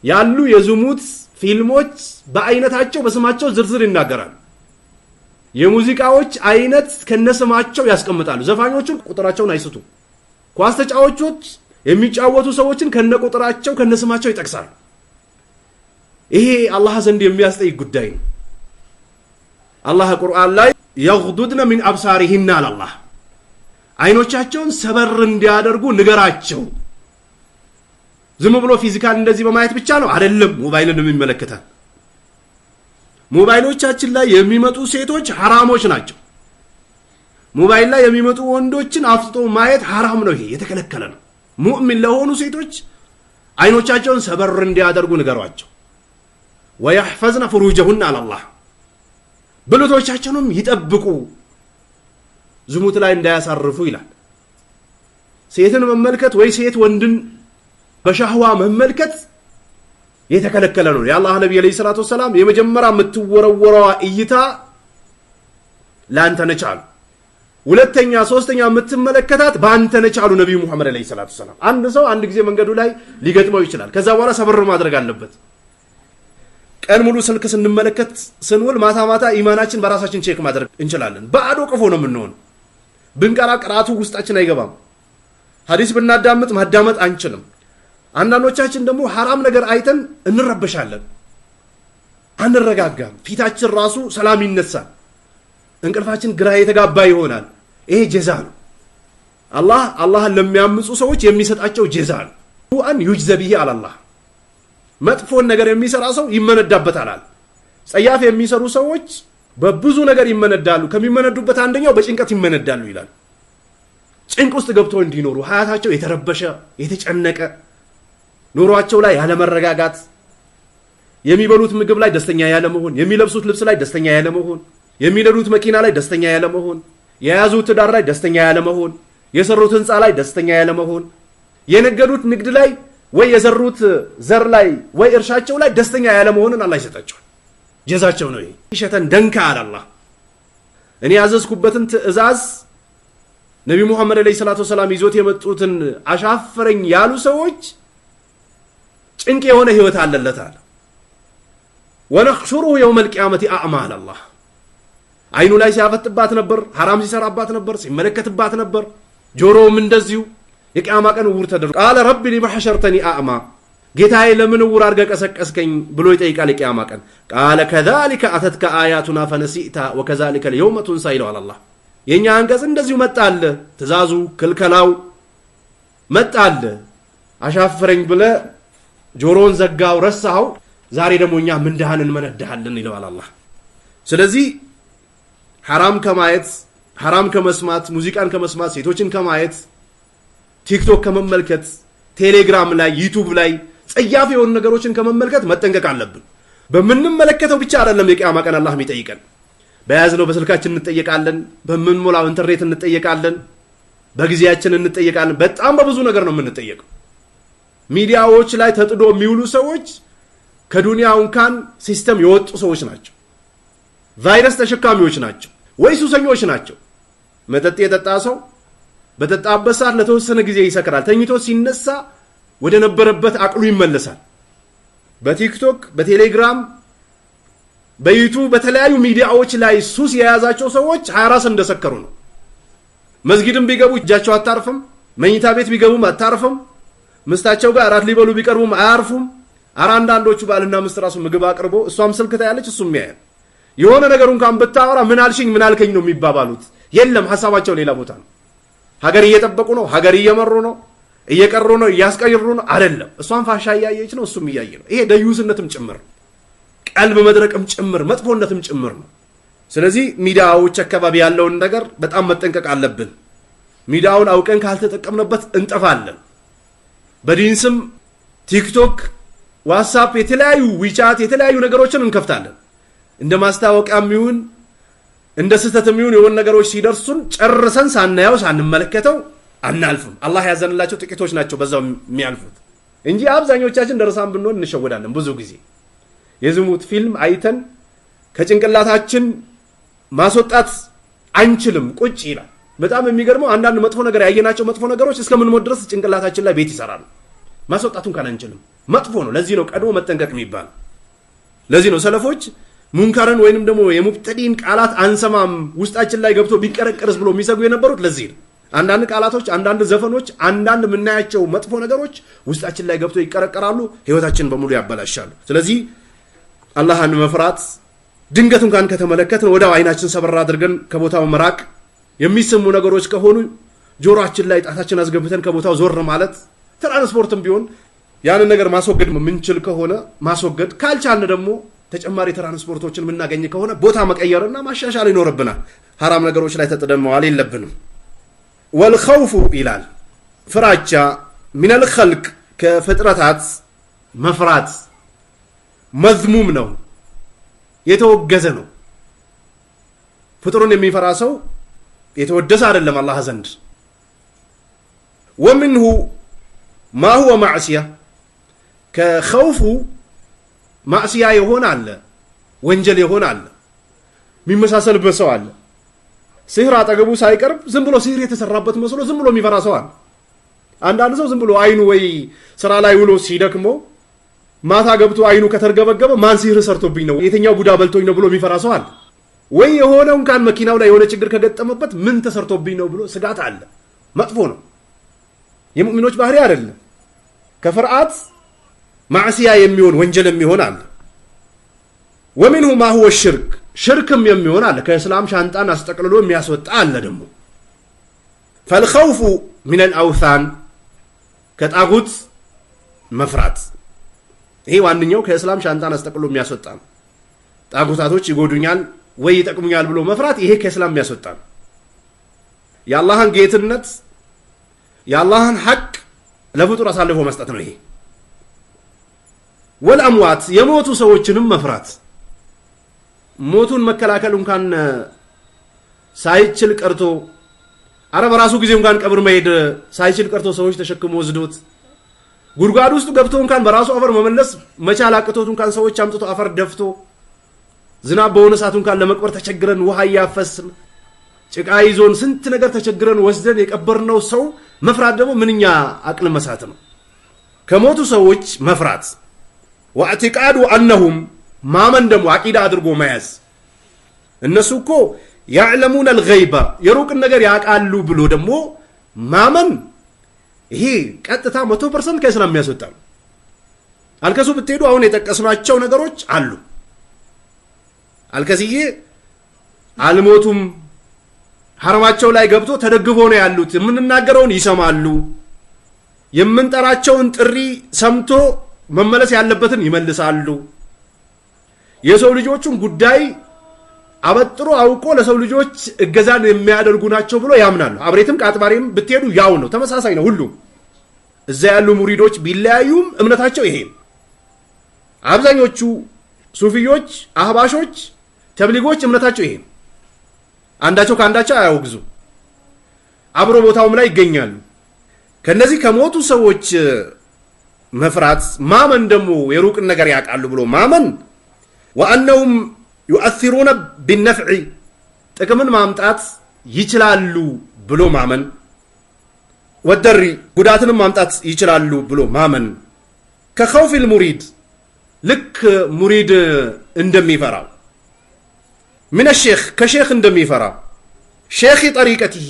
ያሉ። የዝሙት ፊልሞች በአይነታቸው በስማቸው ዝርዝር ይናገራሉ። የሙዚቃዎች አይነት ከነስማቸው ያስቀምጣሉ። ዘፋኞቹን ቁጥራቸውን አይስቱ። ኳስ ተጫዋቾች የሚጫወቱ ሰዎችን ከነቁጥራቸው ከነስማቸው ይጠቅሳሉ። ይሄ አላህ ዘንድ የሚያስጠይቅ ጉዳይ ነው። አላህ ቁርአን ላይ يغضضن من أبصارهن على الله አይኖቻቸውን ሰበር እንዲያደርጉ ንገራቸው። ዝም ብሎ ፊዚካል እንደዚህ በማየት ብቻ ነው አይደለም። ሞባይልን የሚመለከታል። ሞባይሎቻችን ላይ የሚመጡ ሴቶች ሐራሞች ናቸው። ሞባይል ላይ የሚመጡ ወንዶችን አፍጥጦ ማየት ሐራም ነው። ይሄ የተከለከለ ነው። ሙእሚን ለሆኑ ሴቶች አይኖቻቸውን ሰበር እንዲያደርጉ ንገሯቸው። ويحفظن فروجهن على الله ብልቶቻቸውንም ይጠብቁ ዝሙት ላይ እንዳያሳርፉ ይላል። ሴትን መመልከት ወይ ሴት ወንድን በሻህዋ መመልከት የተከለከለ ነው። የአላህ ነብይ አለይሂ ሰላቱ ሰላም የመጀመሪያ የምትወረወረዋ እይታ ላንተ ነች አሉ። ሁለተኛ ሶስተኛ የምትመለከታት ባንተ ነች አሉ ነብዩ መሐመድ አለይሂ ሰላቱ ሰላም። አንድ ሰው አንድ ጊዜ መንገዱ ላይ ሊገጥመው ይችላል። ከዛ በኋላ ሰብር ማድረግ አለበት። ቀን ሙሉ ስልክ ስንመለከት ስንውል ማታ ማታ ኢማናችን በራሳችን ቼክ ማድረግ እንችላለን። ባዶ ቀፎ ነው የምንሆነው። ብንቀራ ቅራቱ ውስጣችን አይገባም። ሐዲስ ብናዳምጥ ማዳመጥ አንችልም። አንዳንዶቻችን ደግሞ ሐራም ነገር አይተን እንረበሻለን፣ አንረጋጋም። ፊታችን ራሱ ሰላም ይነሳል፣ እንቅልፋችን ግራ የተጋባ ይሆናል። ይሄ ጀዛ ነው። አላህን ለሚያምፁ ሰዎች የሚሰጣቸው ጀዛ ነው። አን ዩጅዘ ቢሂ አላህ መጥፎን ነገር የሚሰራ ሰው ይመነዳበታል። ጸያፍ የሚሰሩ ሰዎች በብዙ ነገር ይመነዳሉ። ከሚመነዱበት አንደኛው በጭንቀት ይመነዳሉ ይላል። ጭንቅ ውስጥ ገብተው እንዲኖሩ ሀያታቸው የተረበሸ የተጨነቀ፣ ኑሯቸው ላይ ያለ መረጋጋት፣ የሚበሉት ምግብ ላይ ደስተኛ ያለ መሆን፣ የሚለብሱት ልብስ ላይ ደስተኛ ያለ መሆን፣ የሚነዱት መኪና ላይ ደስተኛ ያለ መሆን፣ የያዙት ትዳር ላይ ደስተኛ ያለ መሆን፣ የሰሩት ህንፃ ላይ ደስተኛ ያለ መሆን፣ የነገዱት ንግድ ላይ ወይ የዘሩት ዘር ላይ ወይ እርሻቸው ላይ ደስተኛ ያለ መሆንን አላህ ይሰጣቸዋል። ጀዛቸው ነው ይሄ። ሸተን ደንካ አላህ እኔ ያዘዝኩበትን ትእዛዝ ነቢ ሙሐመድ አለይሂ ሰላቱ ወሰላም ይዞት የመጡትን አሻፈረኝ ያሉ ሰዎች ጭንቅ የሆነ ህይወት አለለታል። ወነኽሹሩ የውመል ቂያመቲ አዕማል አላህ አይኑ ላይ ሲያፈጥባት ነበር፣ ሐራም ሲሰራባት ነበር፣ ሲመለከትባት ነበር። ጆሮውም እንደዚሁ የቂያማ ቀን ዕውር ተደርጎ ቃለ ረቢ ሊመ ሐሸርተኒ አዕማ ጌታዬ ለምን ዕውር አድርገህ ቀሰቀስከኝ ብሎ ይጠይቃል የቂያማ ቀን። ቃለ ከዛሊከ አተትከ አያቱና ፈነሲእታ ወከዛሊከ ልየውመ ቱንሳ ይለዋል አላህ። የእኛ አንቀጽ እንደዚሁ መጣለ፣ ትእዛዙ ክልከላው መጣለ። አሻፈረኝ ብለህ ጆሮን ዘጋው ረሳኸው፣ ዛሬ ደግሞ እኛ ምንድሃን እንመነድሃለን ይለዋል አላህ። ስለዚህ ሐራም ከማየት ሐራም ከመስማት ሙዚቃን ከመስማት ሴቶችን ከማየት ቲክቶክ ከመመልከት ቴሌግራም ላይ ዩቲዩብ ላይ ጸያፍ የሆኑ ነገሮችን ከመመልከት መጠንቀቅ አለብን። በምንመለከተው ብቻ አይደለም የቂያማ ቀን አላህ የሚጠይቀን፣ በያዝነው በስልካችን እንጠየቃለን፣ በምንሞላው ኢንተርኔት እንጠየቃለን፣ በጊዜያችን እንጠየቃለን። በጣም በብዙ ነገር ነው የምንጠየቀው። ሚዲያዎች ላይ ተጥዶ የሚውሉ ሰዎች ከዱንያው እንኳን ሲስተም የወጡ ሰዎች ናቸው። ቫይረስ ተሸካሚዎች ናቸው ወይ ሱሰኞች ናቸው። መጠጥ የጠጣ ሰው በጠጣበት ሰዓት ለተወሰነ ጊዜ ይሰክራል። ተኝቶ ሲነሳ ወደ ነበረበት አቅሉ ይመለሳል። በቲክቶክ በቴሌግራም በዩቲዩብ በተለያዩ ሚዲያዎች ላይ ሱስ የያዛቸው ሰዎች 24 እንደሰከሩ ነው። መስጊድም ቢገቡ እጃቸው አታርፍም፣ መኝታ ቤት ቢገቡም አታርፍም፣ ምስታቸው ጋር እራት ሊበሉ ቢቀርቡም አያርፉም። አንዳንዶቹ ባልና ሚስት ራሱ ምግብ አቅርቦ እሷም ስልክ ታያለች እሱም ያያል። የሆነ ነገር እንኳን ብታወራ ምን አልሽኝ ምን አልከኝ ነው የሚባባሉት። የለም ሐሳባቸው ሌላ ቦታ ነው። ሀገር እየጠበቁ ነው፣ ሀገር እየመሩ ነው፣ እየቀሩ ነው፣ እያስቀይሩ ነው አይደለም። እሷም ፋሻ እያየች ነው፣ እሱም እያየ ነው። ይሄ ደዩስነትም ጭምር ቀልብ መድረቅም ጭምር መጥፎነትም ጭምር ነው። ስለዚህ ሚዲያዎች አካባቢ ያለውን ነገር በጣም መጠንቀቅ አለብን። ሚዲያውን አውቀን ካልተጠቀምንበት እንጠፋለን። በዲን ስም ቲክቶክ፣ ዋትስአፕ፣ የተለያዩ ዊቻት የተለያዩ ነገሮችን እንከፍታለን። እንደ ማስታወቂያም ይሁን እንደ ስህተትም ይሁን የሆነ ነገሮች ሲደርሱን ጨርሰን ሳናየው ሳንመለከተው አናልፍም። አላህ ያዘንላቸው ጥቂቶች ናቸው በዛው የሚያልፉት እንጂ አብዛኞቻችን ደረሳን ብንሆን እንሸወዳለን። ብዙ ጊዜ የዝሙት ፊልም አይተን ከጭንቅላታችን ማስወጣት አንችልም፣ ቁጭ ይላል። በጣም የሚገርመው አንዳንድ መጥፎ ነገር ያየናቸው መጥፎ ነገሮች እስከምንሞት ድረስ ጭንቅላታችን ላይ ቤት ይሰራሉ። ማስወጣቱን ካን አንችልም፣ መጥፎ ነው። ለዚህ ነው ቀድሞ መጠንቀቅ የሚባል። ለዚህ ነው ሰለፎች ሙንከርን ወይንም ደግሞ የሙብተዲን ቃላት አንሰማም ውስጣችን ላይ ገብቶ ቢቀረቀርስ ብሎ የሚሰጉ የነበሩት ለዚህ ነው። አንዳንድ ቃላቶች፣ አንዳንድ ዘፈኖች፣ አንዳንድ የምናያቸው መጥፎ ነገሮች ውስጣችን ላይ ገብቶ ይቀረቀራሉ፣ ህይወታችንን በሙሉ ያበላሻሉ። ስለዚህ አላህን መፍራት፣ ድንገት እንኳን ከተመለከትን ወዲያው አይናችን ሰበራ አድርገን ከቦታው መራቅ፣ የሚሰሙ ነገሮች ከሆኑ ጆሮአችን ላይ ጣታችን አስገብተን ከቦታው ዞር ማለት፣ ትራንስፖርትም ቢሆን ያንን ነገር ማስወገድ የምንችል ከሆነ ማስወገድ፣ ካልቻልን ደግሞ ተጨማሪ ትራንስፖርቶችን የምናገኝ ከሆነ ቦታ መቀየርና ማሻሻል ይኖርብናል። ሐራም ነገሮች ላይ ተጥደን መዋል የለብንም። ወልኸውፉ ይላል ፍራቻ ሚነል ኸልቅ ከፍጥረታት መፍራት መዝሙም ነው፣ የተወገዘ ነው። ፍጥሩን የሚፈራ ሰው የተወደሰ አይደለም አላህ ዘንድ። ወምንሁ ማ ሁወ ማዕሲያ ከኸውፉ ማዕሲያ የሆነ አለ፣ ወንጀል የሆነ አለ፣ የሚመሳሰልበት ሰው አለ። ሲህር አጠገቡ ሳይቀርብ ዝም ብሎ ሲህር የተሰራበት መስሎ ዝም ብሎ የሚፈራ ሰው አለ። አንዳንድ ሰው ዝም ብሎ አይኑ ወይ ስራ ላይ ውሎ ሲደክመው ማታ ገብቶ አይኑ ከተርገበገበ ማን ሲህር ሰርቶብኝ ነው የትኛው ቡዳ በልቶኝ ነው ብሎ የሚፈራ ሰው አለ። ወይ የሆነው እንኳን መኪናው ላይ የሆነ ችግር ከገጠመበት ምን ተሰርቶብኝ ነው ብሎ ስጋት አለ። መጥፎ ነው፣ የሙእሚኖች ባህሪ አይደለም። ከፍርዓት ማዕሲያ የሚሆን ወንጀል የሚሆን አለ። ወሚንሁ ማ ሁወ ሽርክ ሽርክም የሚሆን አለ፣ ከእስላም ሻንጣን አስጠቅልሎ የሚያስወጣ አለ። ደግሞ ፈልኸውፉ ሚነል አውሳን ከጣጉት መፍራት፣ ይሄ ዋንኛው ከእስላም ሻንጣን አስጠቅልሎ የሚያስወጣ ነው። ጣጉታቶች ይጎዱኛል ወይ ይጠቅሙኛል ብሎ መፍራት፣ ይሄ ከእስላም የሚያስወጣ ነው። የአላህን ጌትነት የአላህን ሐቅ ለፍጡር አሳልፎ መስጠት ነው ይሄ። ወልአምዋት የሞቱ ሰዎችንም መፍራት፣ ሞቱን መከላከል እንኳን ሳይችል ቀርቶ በራሱ ጊዜ እንኳን ቀብር መሄድ ሳይችል ቀርቶ ሰዎች ተሸክሞ ወስዶት ጉድጓድ ውስጥ ገብቶ እንኳን በራሱ አፈር መመለስ መቻል አቅቶት እንኳን ሰዎች አምጥቶ አፈር ደፍቶ ዝናብ በሆነ ሰዓት እንኳን ለመቅበር ተቸግረን ውሃ ያፈስን ጭቃ ይዞን ስንት ነገር ተቸግረን ወስደን የቀበርነው ሰው መፍራት ደግሞ ምንኛ አቅል መሳት ነው። ከሞቱ ሰዎች መፍራት ወአዕቲቃዱ አነሁም ማመን ደግሞ አቂዳ አድርጎ መያዝ እነሱ እኮ ያዕለሙን አልገይባ የሩቅን ነገር ያውቃሉ ብሎ ደግሞ ማመን ይሄ ቀጥታ 100% ከእስላም የሚያስወጣ ነው። አልከሱ ብትሄዱ አሁን የጠቀስናቸው ነገሮች አሉ። አልከስዬ አልሞቱም ሐረማቸው ላይ ገብቶ ተደግፎ ነው ያሉት። የምንናገረውን ይሰማሉ። የምንጠራቸውን ጥሪ ሰምቶ መመለስ ያለበትን ይመልሳሉ። የሰው ልጆቹን ጉዳይ አበጥሮ አውቆ ለሰው ልጆች እገዛን የሚያደርጉ ናቸው ብሎ ያምናሉ። አብሬትም ቃጥባሬም ብትሄዱ ያው ነው፣ ተመሳሳይ ነው። ሁሉም እዛ ያሉ ሙሪዶች ቢለያዩም እምነታቸው ይሄ። አብዛኞቹ ሱፊዮች፣ አህባሾች፣ ተብሊጎች እምነታቸው ይሄ። አንዳቸው ከአንዳቸው አያወግዙ፣ አብሮ ቦታውም ላይ ይገኛሉ። ከነዚህ ከሞቱ ሰዎች መፍራት ማመን ደግሞ የሩቅን ነገር ያውቃሉ ብሎ ማመን ወአነሁም ዩአሲሩነ ቢነፍዒ ጥቅምን ማምጣት ይችላሉ ብሎ ማመን ወደሪ ጉዳትንም ማምጣት ይችላሉ ብሎ ማመን ከኸውፊል ሙሪድ ልክ ሙሪድ እንደሚፈራው ምን ሼኽ ከሼኽ እንደሚፈራ ሼኽ ጠሪቀቲሂ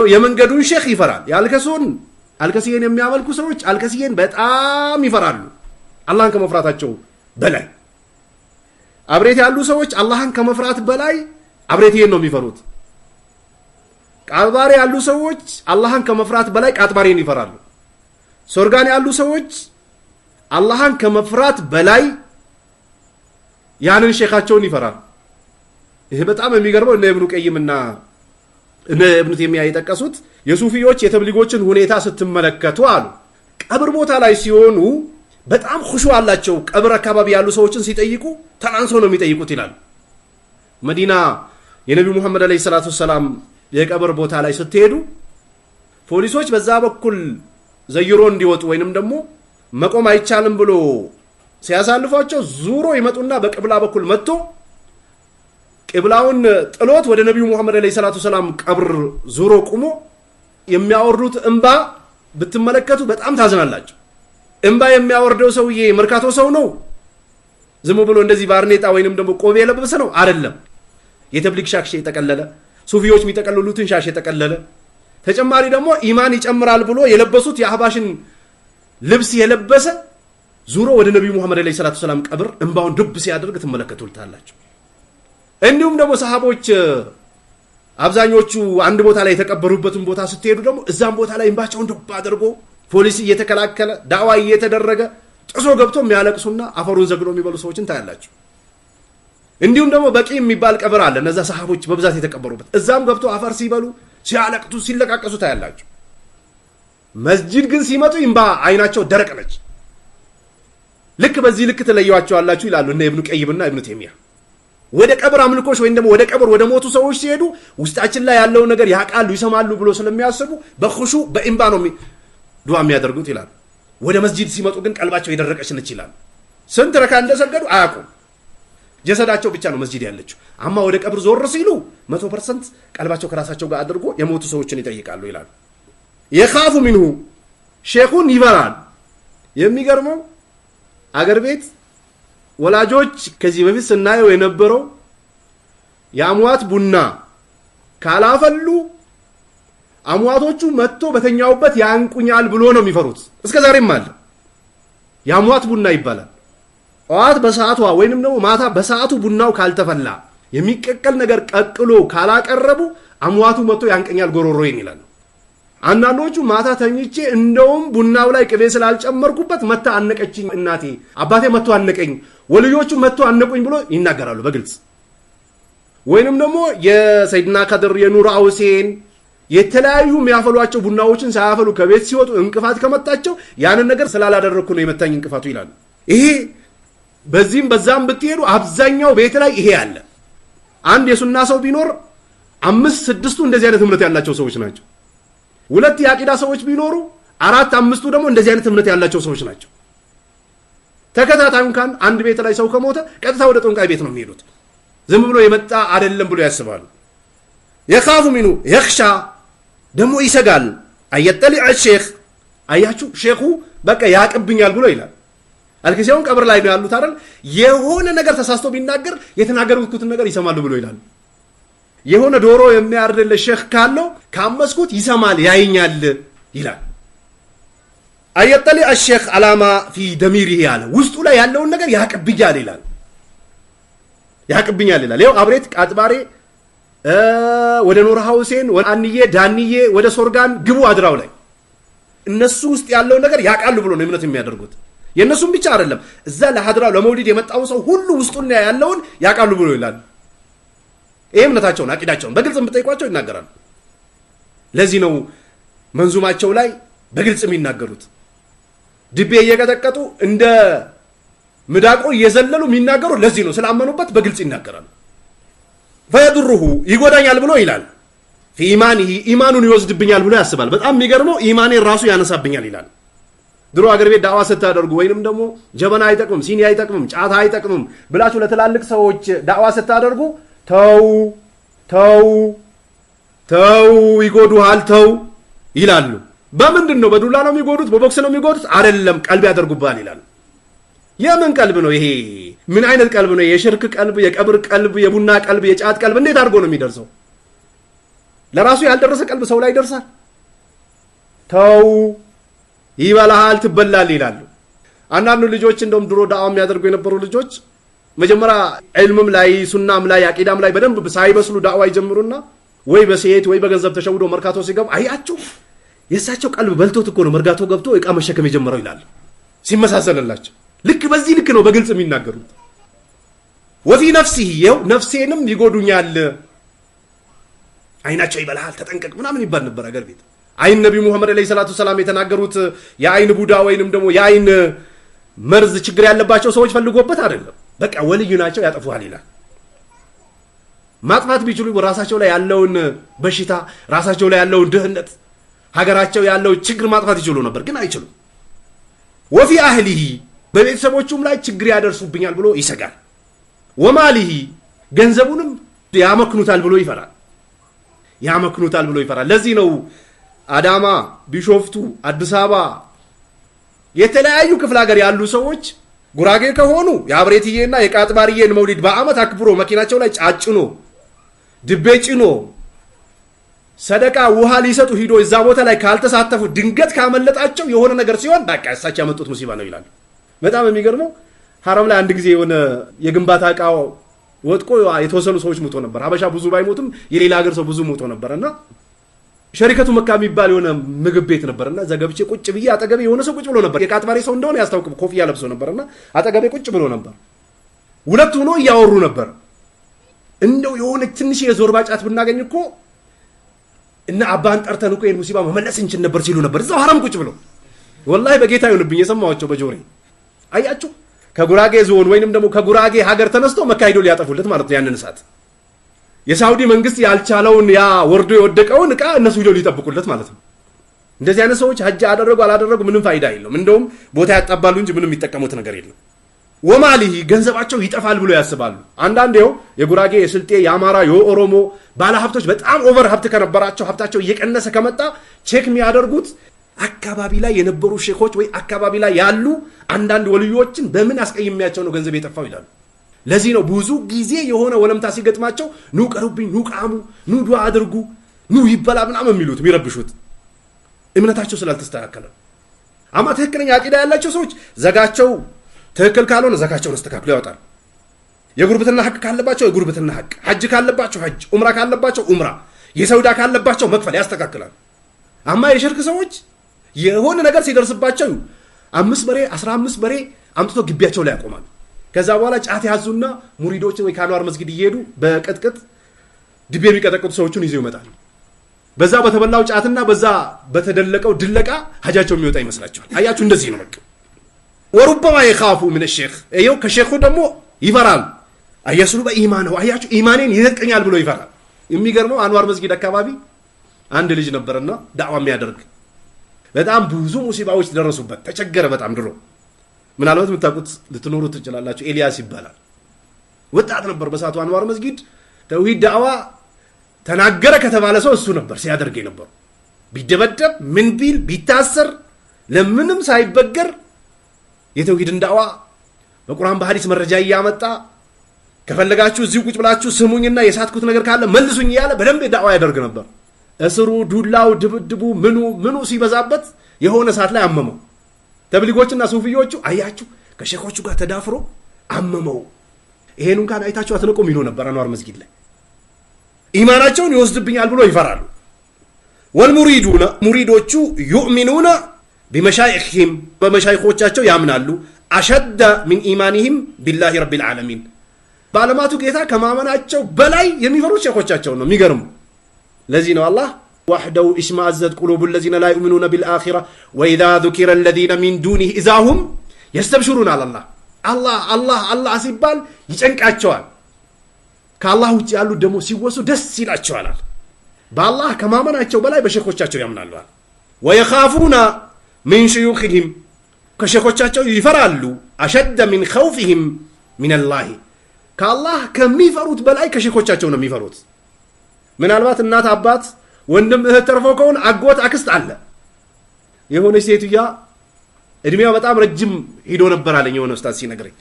የመንገዱን ሼኽ ይፈራል። አልከስዬን የሚያመልኩ ሰዎች አልከስዬን በጣም ይፈራሉ አላህን ከመፍራታቸው በላይ። አብሬት ያሉ ሰዎች አላህን ከመፍራት በላይ አብሬትዬን ነው የሚፈሩት። ቃጥባሬ ያሉ ሰዎች አላህን ከመፍራት በላይ ቃጥባሬን ይፈራሉ። ሶርጋን ያሉ ሰዎች አላህን ከመፍራት በላይ ያንን ሼኻቸውን ይፈራሉ። ይሄ በጣም የሚገርመው እነ ኢብኑ ቀይምና እነ ኢብኑ ተይሚያ የጠቀሱት የሱፊዮች የተብሊጎችን ሁኔታ ስትመለከቱ አሉ ቀብር ቦታ ላይ ሲሆኑ በጣም ኹሹ አላቸው። ቀብር አካባቢ ያሉ ሰዎችን ሲጠይቁ ተናንሶ ነው የሚጠይቁት ይላል። መዲና የነብዩ መሐመድ አለይሂ ሰላቱ ሰላም የቀብር ቦታ ላይ ስትሄዱ ፖሊሶች በዛ በኩል ዘይሮ እንዲወጡ ወይንም ደግሞ መቆም አይቻልም ብሎ ሲያሳልፏቸው ዙሮ ይመጡና በቅብላ በኩል መጥቶ ቅብላውን ጥሎት ወደ ነብዩ መሐመድ አለይሂ ሰላቱ ሰላም ቀብር ዙሮ ቆሞ የሚያወርዱት እንባ ብትመለከቱ በጣም ታዝናላችሁ። እንባ የሚያወርደው ሰውዬ መርካቶ ሰው ነው? ዝም ብሎ እንደዚህ ባርኔጣ ወይንም ደግሞ ቆብ የለበሰ ነው? አይደለም። የተብሊግ ሻሽ የጠቀለለ ሱፊዎች የሚጠቀልሉትን ሻሽ የጠቀለለ ተጨማሪ ደግሞ ኢማን ይጨምራል ብሎ የለበሱት የአህባሽን ልብስ የለበሰ ዙሮ ወደ ነብዩ መሐመድ አለይሂ ሰላቱ ሰላም ቀብር እንባውን ድብ ሲያደርግ ትመለከቱታላችሁ። እንዲሁም ደግሞ ሰሃቦች አብዛኞቹ አንድ ቦታ ላይ የተቀበሩበትን ቦታ ስትሄዱ ደግሞ እዛም ቦታ ላይ እንባቸውን ድብ አድርጎ ፖሊስ እየተከላከለ ዳዋ እየተደረገ ጥሶ ገብቶ የሚያለቅሱና አፈሩን ዘግኖ የሚበሉ ሰዎችን ታያላችሁ። እንዲሁም ደግሞ በቂ የሚባል ቀብር አለ እነዛ ሰሃቦች በብዛት የተቀበሩበት እዛም ገብቶ አፈር ሲበሉ ሲያለቅቱ ሲለቃቀሱ ታያላችሁ። መስጂድ ግን ሲመጡ እንባ አይናቸው ደረቅ ነች። ልክ በዚህ ልክ ተለያዩዋቸዋላችሁ ይላሉ እነ ኢብኑ ቀይምና ኢብኑ ተይሚያ። ወደ ቀብር አምልኮች ወይም ደግሞ ወደ ቀብር ወደ ሞቱ ሰዎች ሲሄዱ ውስጣችን ላይ ያለው ነገር ያቃሉ ይሰማሉ ብሎ ስለሚያስቡ በኹሹ በእንባ ነው ዱዓ የሚያደርጉት ይላል። ወደ መስጂድ ሲመጡ ግን ቀልባቸው የደረቀች ነች ይላል። ስንት ረካ እንደሰገዱ አያውቁም። ጀሰዳቸው ብቻ ነው መስጂድ ያለችው። አማ ወደ ቀብር ዞር ሲሉ 100% ቀልባቸው ከራሳቸው ጋር አድርጎ የሞቱ ሰዎችን ይጠይቃሉ ይላል። የኻፉ ሚንሁ ሼኹን ይፈራል። የሚገርመው አገር ቤት ወላጆች ከዚህ በፊት ስናየው የነበረው የአሟት ቡና ካላፈሉ አሟቶቹ መጥቶ በተኛውበት ያንቁኛል ብሎ ነው የሚፈሩት። እስከ ዛሬም አለ። የአሟት ቡና ይባላል። ጧት በሰዓቷ ወይንም ደግሞ ማታ በሰዓቱ ቡናው ካልተፈላ የሚቀቀል ነገር ቀቅሎ ካላቀረቡ አሟቱ መጥቶ ያንቀኛል ጎሮሮዬን ይላል። አንዳንዶቹ ማታ ተኝቼ እንደውም ቡናው ላይ ቅቤ ስላልጨመርኩበት መታ አነቀችኝ እናቴ፣ አባቴ መጥቶ አነቀኝ፣ ወልዮቹ መጥቶ አነቁኝ ብሎ ይናገራሉ በግልጽ። ወይንም ደግሞ የሰይድና ከድር የኑር ሁሴን የተለያዩ የሚያፈሏቸው ቡናዎችን ሳያፈሉ ከቤት ሲወጡ እንቅፋት ከመጣቸው ያንን ነገር ስላላደረኩ ነው የመታኝ እንቅፋቱ ይላሉ። ይሄ በዚህም በዛም ብትሄዱ አብዛኛው ቤት ላይ ይሄ አለ። አንድ የሱና ሰው ቢኖር 5-6 እንደዚህ አይነት እምነት ያላቸው ሰዎች ናቸው። 2 የአቂዳ ሰዎች ቢኖሩ 4 5ቱ ደግሞ እንደዚህ አይነት እምነት ያላቸው ሰዎች ናቸው። ተከታታዩን ካን አንድ ቤት ላይ ሰው ከሞተ ቀጥታ ወደ ጦንቃይ ቤት ነው የሚሄዱት። ዝም ብሎ የመጣ አይደለም ብሎ ያስባሉ። የኻፉ ሚኑ የኽሻ ደግሞ ይሰጋል። አየጠሊዕ ሼኽ አያችሁ ሼኹ በቃ ያቅብኛል ብሎ ይላል። አልከሲያውን ቀብር ላይ ነው ያሉት አይደል? የሆነ ነገር ተሳስቶ ቢናገር የተናገሩትን ነገር ይሰማሉ ብሎ ይላል። የሆነ ዶሮ የሚያርድል ሼኽ ካለው ካመስኩት ይሰማል ያይኛል ይላል። አየጠሊዕ ሼኽ አላማ ፊ ደሚሪሂ ያለ ውስጡ ላይ ያለውን ነገር ያቅብኛል ይላል። ያቅብኛል ይላል። ይኸው አብሬት ቃጥባሬ ወደ ኑር ሁሴን ወደ አንዬ ዳንዬ ወደ ሶርጋን ግቡ አድራው ላይ እነሱ ውስጥ ያለውን ነገር ያቃሉ ብሎ ነው እምነት የሚያደርጉት። የነሱም ብቻ አይደለም እዛ ለሐድራው ለመውሊድ የመጣው ሰው ሁሉ ውስጡን ያለውን ያቃሉ ብሎ ይላል። ይሄ እምነታቸውን አቂዳቸውን በግልጽ የምጠይቋቸው ይናገራሉ። ለዚህ ነው መንዙማቸው ላይ በግልጽ የሚናገሩት። ድቤ እየቀጠቀጡ እንደ ምዳቆ እየዘለሉ የሚናገሩት ለዚህ ነው። ስላመኑበት በግልጽ ይናገራሉ። ፈየዱሩሁ ይጎዳኛል ብሎ ይላል። ፊ ኢማኒሂ ኢማኑን ይወስድብኛል ብሎ ያስባል። በጣም የሚገርመው ኢማኔን ራሱ ያነሳብኛል ይላል። ድሮ አገር ቤት ዳዕዋ ስታደርጉ ወይንም ደግሞ ጀበና አይጠቅምም፣ ሲኒ አይጠቅምም፣ ጫታ አይጠቅምም ብላችሁ ለትላልቅ ሰዎች ዳዕዋ ስታደርጉ ተው ተው ተው ይጎዱሃል ተው ይላሉ። በምንድን ነው? በዱላ ነው የሚጎዱት? በቦክስ ነው የሚጎዱት? አይደለም፣ ቀልብ ያደርጉባል ይላል። የምን ቀልብ ነው ይሄ? ምን አይነት ቀልብ ነው? የሽርክ ቀልብ፣ የቀብር ቀልብ፣ የቡና ቀልብ፣ የጫት ቀልብ እንዴት አድርጎ ነው የሚደርሰው? ለራሱ ያልደረሰ ቀልብ ሰው ላይ ይደርሳል? ተው ይበላሃል ትበላል ይላሉ። አንዳንዱ ልጆች እንደውም ድሮ ዳዕዋ የሚያደርጉ የነበሩ ልጆች መጀመሪያ ዒልምም ላይ ሱናም ላይ አቂዳም ላይ በደንብ ሳይበስሉ ዳዕዋ ይጀምሩና ወይ በሴት ወይ በገንዘብ ተሸውዶ መርካቶ ሲገቡ አያችሁ የእሳቸው ቀልብ በልቶት እኮ ነው መርካቶ ገብቶ እቃ መሸከም የጀመረው ይላል ሲመሳሰልላቸው። ልክ በዚህ ልክ ነው በግልጽ የሚናገሩት። ወፊ ነፍሲሂ ይኸው ነፍሴንም ይጎዱኛል፣ አይናቸው ይበላሃል ተጠንቀቅ ምናምን ይባል ነበር አገር ቤት። አይን ነቢ ሙሐመድ አለይሂ ሰላቱ ሰላም የተናገሩት የአይን ቡዳ ወይንም ደግሞ የአይን መርዝ ችግር ያለባቸው ሰዎች ፈልጎበት አይደለም። በቃ ወልዩ ናቸው ያጠፉሃል ይላል። ማጥፋት ቢችሉ ራሳቸው ላይ ያለውን በሽታ፣ ራሳቸው ላይ ያለውን ድህነት፣ ሀገራቸው ያለው ችግር ማጥፋት ይችሉ ነበር፣ ግን አይችሉም። ወፊ አህሊሂ በቤተሰቦቹም ላይ ችግር ያደርሱብኛል ብሎ ይሰጋል። ወማሊሂ ገንዘቡንም ያመክኑታል ብሎ ይፈራል። ያመክኑታል ብሎ ይፈራል። ለዚህ ነው አዳማ፣ ቢሾፍቱ፣ አዲስ አበባ የተለያዩ ክፍለ ሀገር ያሉ ሰዎች ጉራጌ ከሆኑ የአብሬትዬና የቃጥባርዬን መውሊድ በአመት አክብሮ መኪናቸው ላይ ጫጭኖ ድቤ ጭኖ ሰደቃ ውሃ ሊሰጡ ሂዶ እዛ ቦታ ላይ ካልተሳተፉ ድንገት ካመለጣቸው የሆነ ነገር ሲሆን በቃ እሳቸው ያመጡት ሙሲባ ነው ይላሉ። በጣም የሚገርመው ሐረም ላይ አንድ ጊዜ የሆነ የግንባታ ዕቃ ወጥቆ የተወሰኑ ሰዎች ሞቶ ነበር። ሀበሻ ብዙ ባይሞትም የሌላ ሀገር ሰው ብዙ ሞቶ ነበርና ሸሪከቱ መካ የሚባል የሆነ ምግብ ቤት ነበርና ዘገብቼ ቁጭ ብዬ አጠገቤ የሆነ ሰው ቁጭ ብሎ ነበር። የቃጥባሬ ሰው እንደሆነ ያስታውቅም ኮፍያ ለብሶ ነበርና አጠገቤ ቁጭ ብሎ ነበር። ሁለቱ ሆኖ እያወሩ ነበር። እንደው የሆነ ትንሽ የዞርባ ጫት ብናገኝ እኮ እና አባን ጠርተን እኮ ይሄን ሙሲባ መመለስ እንችል ነበር ሲሉ ነበር እዛው ሐረም ቁጭ ብሎ። ወላሂ በጌታ ይሁንብኝ የሰማዋቸው በጆሬ። አያችሁ ከጉራጌ ዞን ወይንም ደግሞ ከጉራጌ ሀገር ተነስቶ መካ ሄዶ ሊያጠፉለት ማለት ነው ያንን እሳት። የሳውዲ መንግስት ያልቻለውን ያ ወርዶ የወደቀውን ዕቃ እነሱ ሄዶ ሊጠብቁለት ማለት ነው። እንደዚህ አይነት ሰዎች ሀጅ አደረጉ አላደረጉ ምንም ፋይዳ የለውም። እንደውም ቦታ ያጣባሉ እንጂ ምንም የሚጠቀሙት ነገር የለም። ወማሊሂ ገንዘባቸው ይጠፋል ብሎ ያስባሉ። አንዳንድ ይኸው የጉራጌ፣ የስልጤ፣ የአማራ፣ የኦሮሞ ባለሀብቶች በጣም ኦቨር ሀብት ከነበራቸው ሀብታቸው እየቀነሰ ከመጣ ቼክ የሚያደርጉት አካባቢ ላይ የነበሩ ሼኮች ወይ አካባቢ ላይ ያሉ አንዳንድ ወልዮችን በምን አስቀይሜያቸው ነው ገንዘብ የጠፋው ይላሉ። ለዚህ ነው ብዙ ጊዜ የሆነ ወለምታ ሲገጥማቸው ኑ ቀሩብኝ፣ ኑ ቃሙ፣ ኑ ዱዓ አድርጉ፣ ኑ ይበላ ምናምን የሚሉት የሚረብሹት እምነታቸው ስላልተስተካከለ። አማ ትክክለኛ አቂዳ ያላቸው ሰዎች ዘጋቸው ትክክል ካልሆነ ዘካቸውን አስተካክለው ያወጣል። የጉርብትና ሐቅ ካለባቸው የጉርብትና ሐቅ፣ ሐጅ ካለባቸው ሐጅ፣ ዑምራ ካለባቸው ዑምራ፣ የሰውዳ ካለባቸው መክፈል ያስተካክላል። አማ የሽርክ ሰዎች የሆነ ነገር ሲደርስባቸው 5 በሬ 15 በሬ አምጥቶ ግቢያቸው ላይ ያቆማሉ። ከዛ በኋላ ጫት ያዙና ሙሪዶችን ወይ ካኗር መስጊድ እየሄዱ በቅጥቅጥ ድቤ የሚቀጠቅጡ ሰዎችን ይዘው ይመጣሉ። በዛ በተበላው ጫትና በዛ በተደለቀው ድለቃ ሐጃቸው የሚወጣ ይመስላቸዋል። አያችሁ እንደዚህ ነው በቃ። ወሩበማ የኻፉ ምን ሼኽ ይኸው ከሼኹ ደግሞ ይፈራል። አየስሉ በኢማኑ አያችሁ ኢማኔን ይነጥቀኛል ብሎ ይፈራል። የሚገርመው አንዋር መስጊድ አካባቢ አንድ ልጅ ነበርና ዳዕዋ የሚያደርግ በጣም ብዙ ሙሲባዎች ደረሱበት ተቸገረ በጣም ድሮ ምናልባት የምታውቁት ልትኖሩ ትችላላችሁ ኤልያስ ይባላል ወጣት ነበር በሳቱ አንዋር መስጊድ ተውሂድ ዳዕዋ ተናገረ ከተባለ ሰው እሱ ነበር ሲያደርግ ነበር ቢደበደብ ምን ቢል ቢታሰር ለምንም ሳይበገር የተውሂድን ዳዕዋ በቁርአን በሐዲስ መረጃ ያመጣ ከፈለጋችሁ እዚህ ቁጭ ብላችሁ ስሙኝና የሳትኩት ነገር ካለ መልሱኝ ያለ በደንብ ዳዕዋ ያደርግ ነበር እስሩ ዱላው ድብድቡ ምኑ ሲበዛበት የሆነ ሰዓት ላይ አመመው ተብሊጎችና ሱፊዮቹ አያችሁ ከሼኾቹ ጋር ተዳፍሮ አመመው ይሄን እንኳን አይታችሁ አትነቁም ይሉ ነበር አንዋር መስጊድ ላይ ኢማናቸውን ይወስድብኛል ብሎ ይፈራሉ ወልሙሪዱና ሙሪዶቹ يؤمنون بمشايخهم በመሻይኾቻቸው ያምናሉ አሸደ من ኢማኒሂም بالله رب العالمين ባለማቱ ጌታ ከማመናቸው በላይ የሚፈሩት ሼኾቻቸው ነው የሚገርም ለዚህ ነው አላህ وحده اشمئزت قلوب الذين لا يؤمنون بالآخرة وإذا ذكر الذين من دونه إذا هم يستبشرون على الله ሲባል ይጨንቃቸዋል ከአላህ ውጭ ያሉ ደሞ ሲወሱ ደስ ይላቸዋል በአላህ ከማመናቸው በላይ በሼኾቻቸው ያምናሉ ويخافون من شيوخهم ከሼኾቻቸው ይፈራሉ أشد من خوفهم من الله ከአላህ ከሚፈሩት በላይ ከሼኾቻቸው ነው የሚፈሩት ምናልባት እናት አባት ወንድም እህት ተርፈው ከሆነ አጎት አክስት አለ የሆነች ሴትያ እድሜዋ በጣም ረጅም ሄዶ ነበር አለኝ የሆነ ኡስታዝ ሲነግረኝ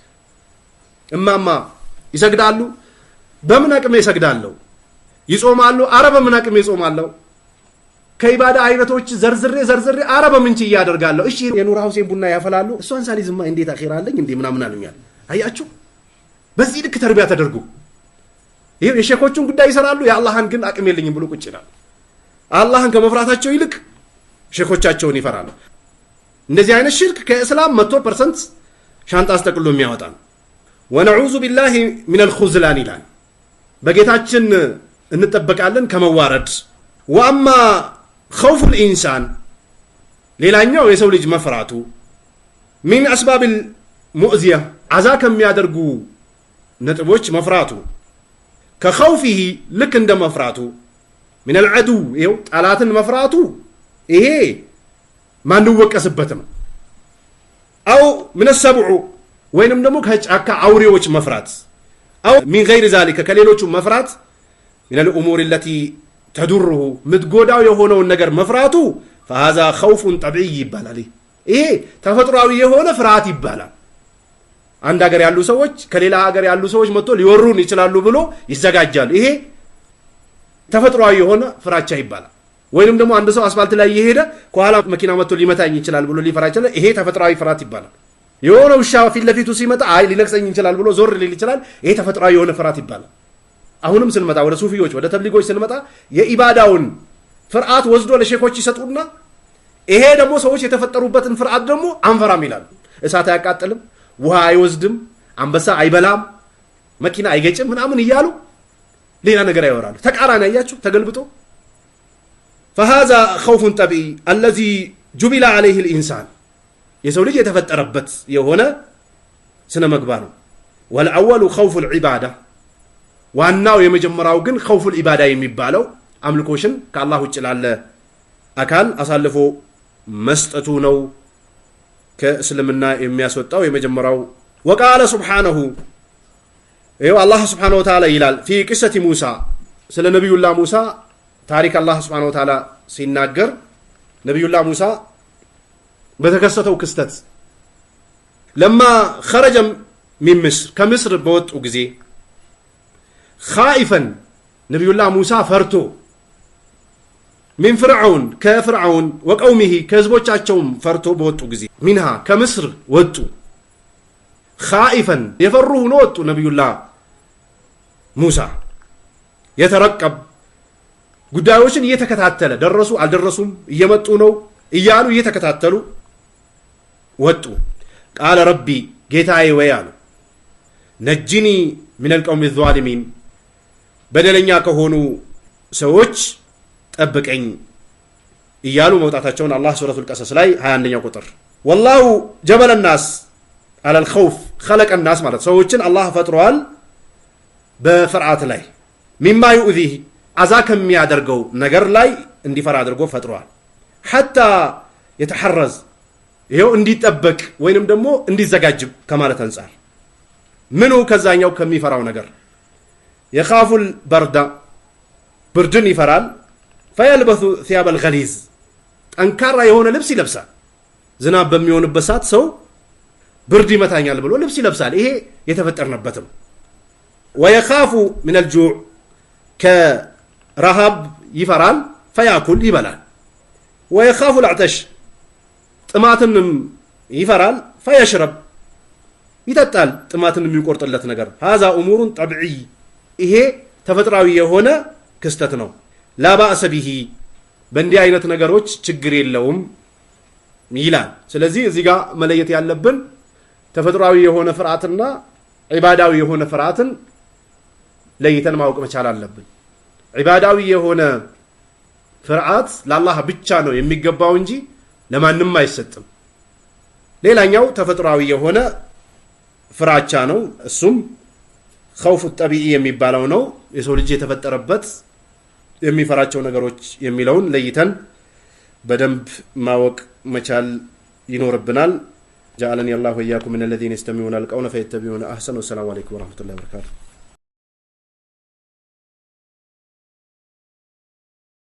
እማማ ይሰግዳሉ በምን አቅም ይሰግዳሉ ይጾማሉ አረ በምን አቅም ይጾማሉ ከኢባዳ አይነቶች ዘርዝሬ አረ በምን ቺ ያደርጋሉ እሺ የኑር ሁሴን ቡና ያፈላሉ እሷን ሳሊዝማ እንዴት አኺራለኝ እንዴ ምናምን አሉኛል አያችሁ በዚህ ልክ ተርቢያ ተደርጉ ይሄ የሼኾቹን ጉዳይ ይሰራሉ የአላህን ግን አቅም የለኝም ብሎ ቁጭ ይላል አላህን ከመፍራታቸው ይልቅ ሼኾቻቸውን ይፈራሉ እንደዚህ አይነት ሽርክ ከእስላም 100% ሻንጣ አስጠቅሎ የሚያወጣ ነው ወነዑዙ ቢላሂ ሚነል ኹዝላን ይላል በጌታችን እንጠበቃለን ከመዋረድ ወአማ ኸውፉል ኢንሳን ሌላኛው የሰው ልጅ መፍራቱ ሚን አስባብል ሙእዚያ አዛ ከሚያደርጉ ነጥቦች መፍራቱ ከኸውፊሂ ልክ እንደ መፍራቱ ሚነል ዐዱ ይኸው ጠላትን መፍራቱ ይሄ ማንወቀስበት ነው አው ምን ሰብዑ ወይንም ደግሞ ከጫካ አውሬዎች መፍራት አው ሚን ገይር ዛሊከ ከሌሎቹ መፍራት من الأمور التي تدره متقوداو يهونون نجر مفراتو فهذا خوف طبيعي يبالا إيه تفطراوي يهون فرات يبالا عند أجر يالو سوج كليلا أجر يالو سوج متول يورون يشلالو بلو يزجاجال إيه تفطراوي يهون فرات يبالا وينم دمو عند سو أسفلت لا يهيدا كوالا مكينة متول يمتى يشلال بلو لي فرات يشلال إيه تفطراوي فرات يبالا يهون وشاف في اللي تسيمة عاي لنكس يشلال بلو زور اللي يشلال إيه تفطراوي يهون فرات يبالا አሁንም ስንመጣ ወደ ሱፊዎች ወደ ተብሊጎች ስንመጣ የኢባዳውን ፍርአት ወስዶ ለሼኾች ይሰጡና ይሄ ደግሞ ሰዎች የተፈጠሩበትን ፍርአት ደግሞ አንፈራም ይላሉ እሳት አያቃጥልም ውሃ አይወስድም አንበሳ አይበላም መኪና አይገጭም ምናምን ይያሉ ሌላ ነገር ያወራሉ ተቃራኒ አያችሁ ተገልብጦ فهذا خوف طبيعي الذي جبل عليه الانسان የሰው ልጅ የተፈጠረበት የሆነ ስነ ምግባር ነው والأول خوف العباده ዋናው የመጀመሪያው ግን ኸውፉል ኢባዳ የሚባለው አምልኮሽን ከአላህ ውጭ ላለ አካል አሳልፎ መስጠቱ ነው ከእስልምና የሚያስወጣው የመጀመሪያው ወቃለ ሱብሓነሁ ይኸው አላህ ሱብሓነሁ ወተዓላ ይላል ፊ ቂሰቲ ሙሳ ስለ ነቢዩላህ ሙሳ ታሪክ አላህ ሱብሓነሁ ወተዓላ ሲናገር ነቢዩላህ ሙሳ በተከሰተው ክስተት ለማ خرج من مصر ከምስር በወጡ ጊዜ خائفا نبي الله موسى فرتو من فرعون كفرعون وقومه كزبوچاچوم فرتو بوطو غزي منها كمصر وطو خائفا يفروا نوطو نبي الله موسى يترقب ጉዳዮችን እየተከታተለ ደረሱ አልደረሱም እየመጡ ነው እያሉ እየተከታተሉ ወጡ قال ربي ጌታዬ ወይ አሉ نجني من القوم الظالمين በደለኛ ከሆኑ ሰዎች ጠብቀኝ እያሉ መውጣታቸውን አላህ ሱረቱል ቀሰስ ላይ 21ኛው ቁጥር والله جبل الناس على الخوف خلق الناس ማለት ሰዎችን አላህ ፈጥሯል በፍርሃት ላይ مما يؤذيه አዛ ከሚያደርገው ነገር ላይ እንዲፈራ አድርጎ ፈጥሯል حتى يتحرز ይሄው እንዲጠበቅ ወይንም ደግሞ እንዲዘጋጅ ከማለት አንፃር ምኑ ከዛኛው ከሚፈራው ነገር يخاف البرد ብርድን ይፈራል فيلبث ثياب الغليظ ጠንካራ የሆነ ልብስ ይለብሳል ዝናብ በሚሆንበት ሰዓት ሰው ብርድ ይመታኛል ብሎ ልብስ ይለብሳል ይሄ የተፈጠርነበትም ويخاف من الجوع كرهاب ይፈራል فيأكل ይበላል ويخاف العطش ጥማትንም ይፈራል فيشرب ይጠጣል ጥማትንም የሚቆርጥለት ነገር هذا امور طبيعي ይሄ ተፈጥሯዊ የሆነ ክስተት ነው لا بأس به በእንዲህ አይነት ነገሮች ችግር የለውም ይላል ስለዚህ እዚህ ጋር መለየት ያለብን ተፈጥሯዊ የሆነ ፍርሃትና ዒባዳዊ የሆነ ፍርሃትን ለይተን ማወቅ መቻል አለብን ዒባዳዊ የሆነ ፍርሃት ለአላህ ብቻ ነው የሚገባው እንጂ ለማንም አይሰጥም ሌላኛው ተፈጥሯዊ የሆነ ፍራቻ ነው እሱም خوف الطبيعي የሚባለው ነው የሰው ልጅ የተፈጠረበት የሚፈራቸው ነገሮች የሚለውን ለይተን በደንብ ማወቅ መቻል ይኖርብናል جعلني الله وإياكم من الذين يستمعون القول فيتبعون أحسنه والسلام عليكم ورحمة الله وبركاته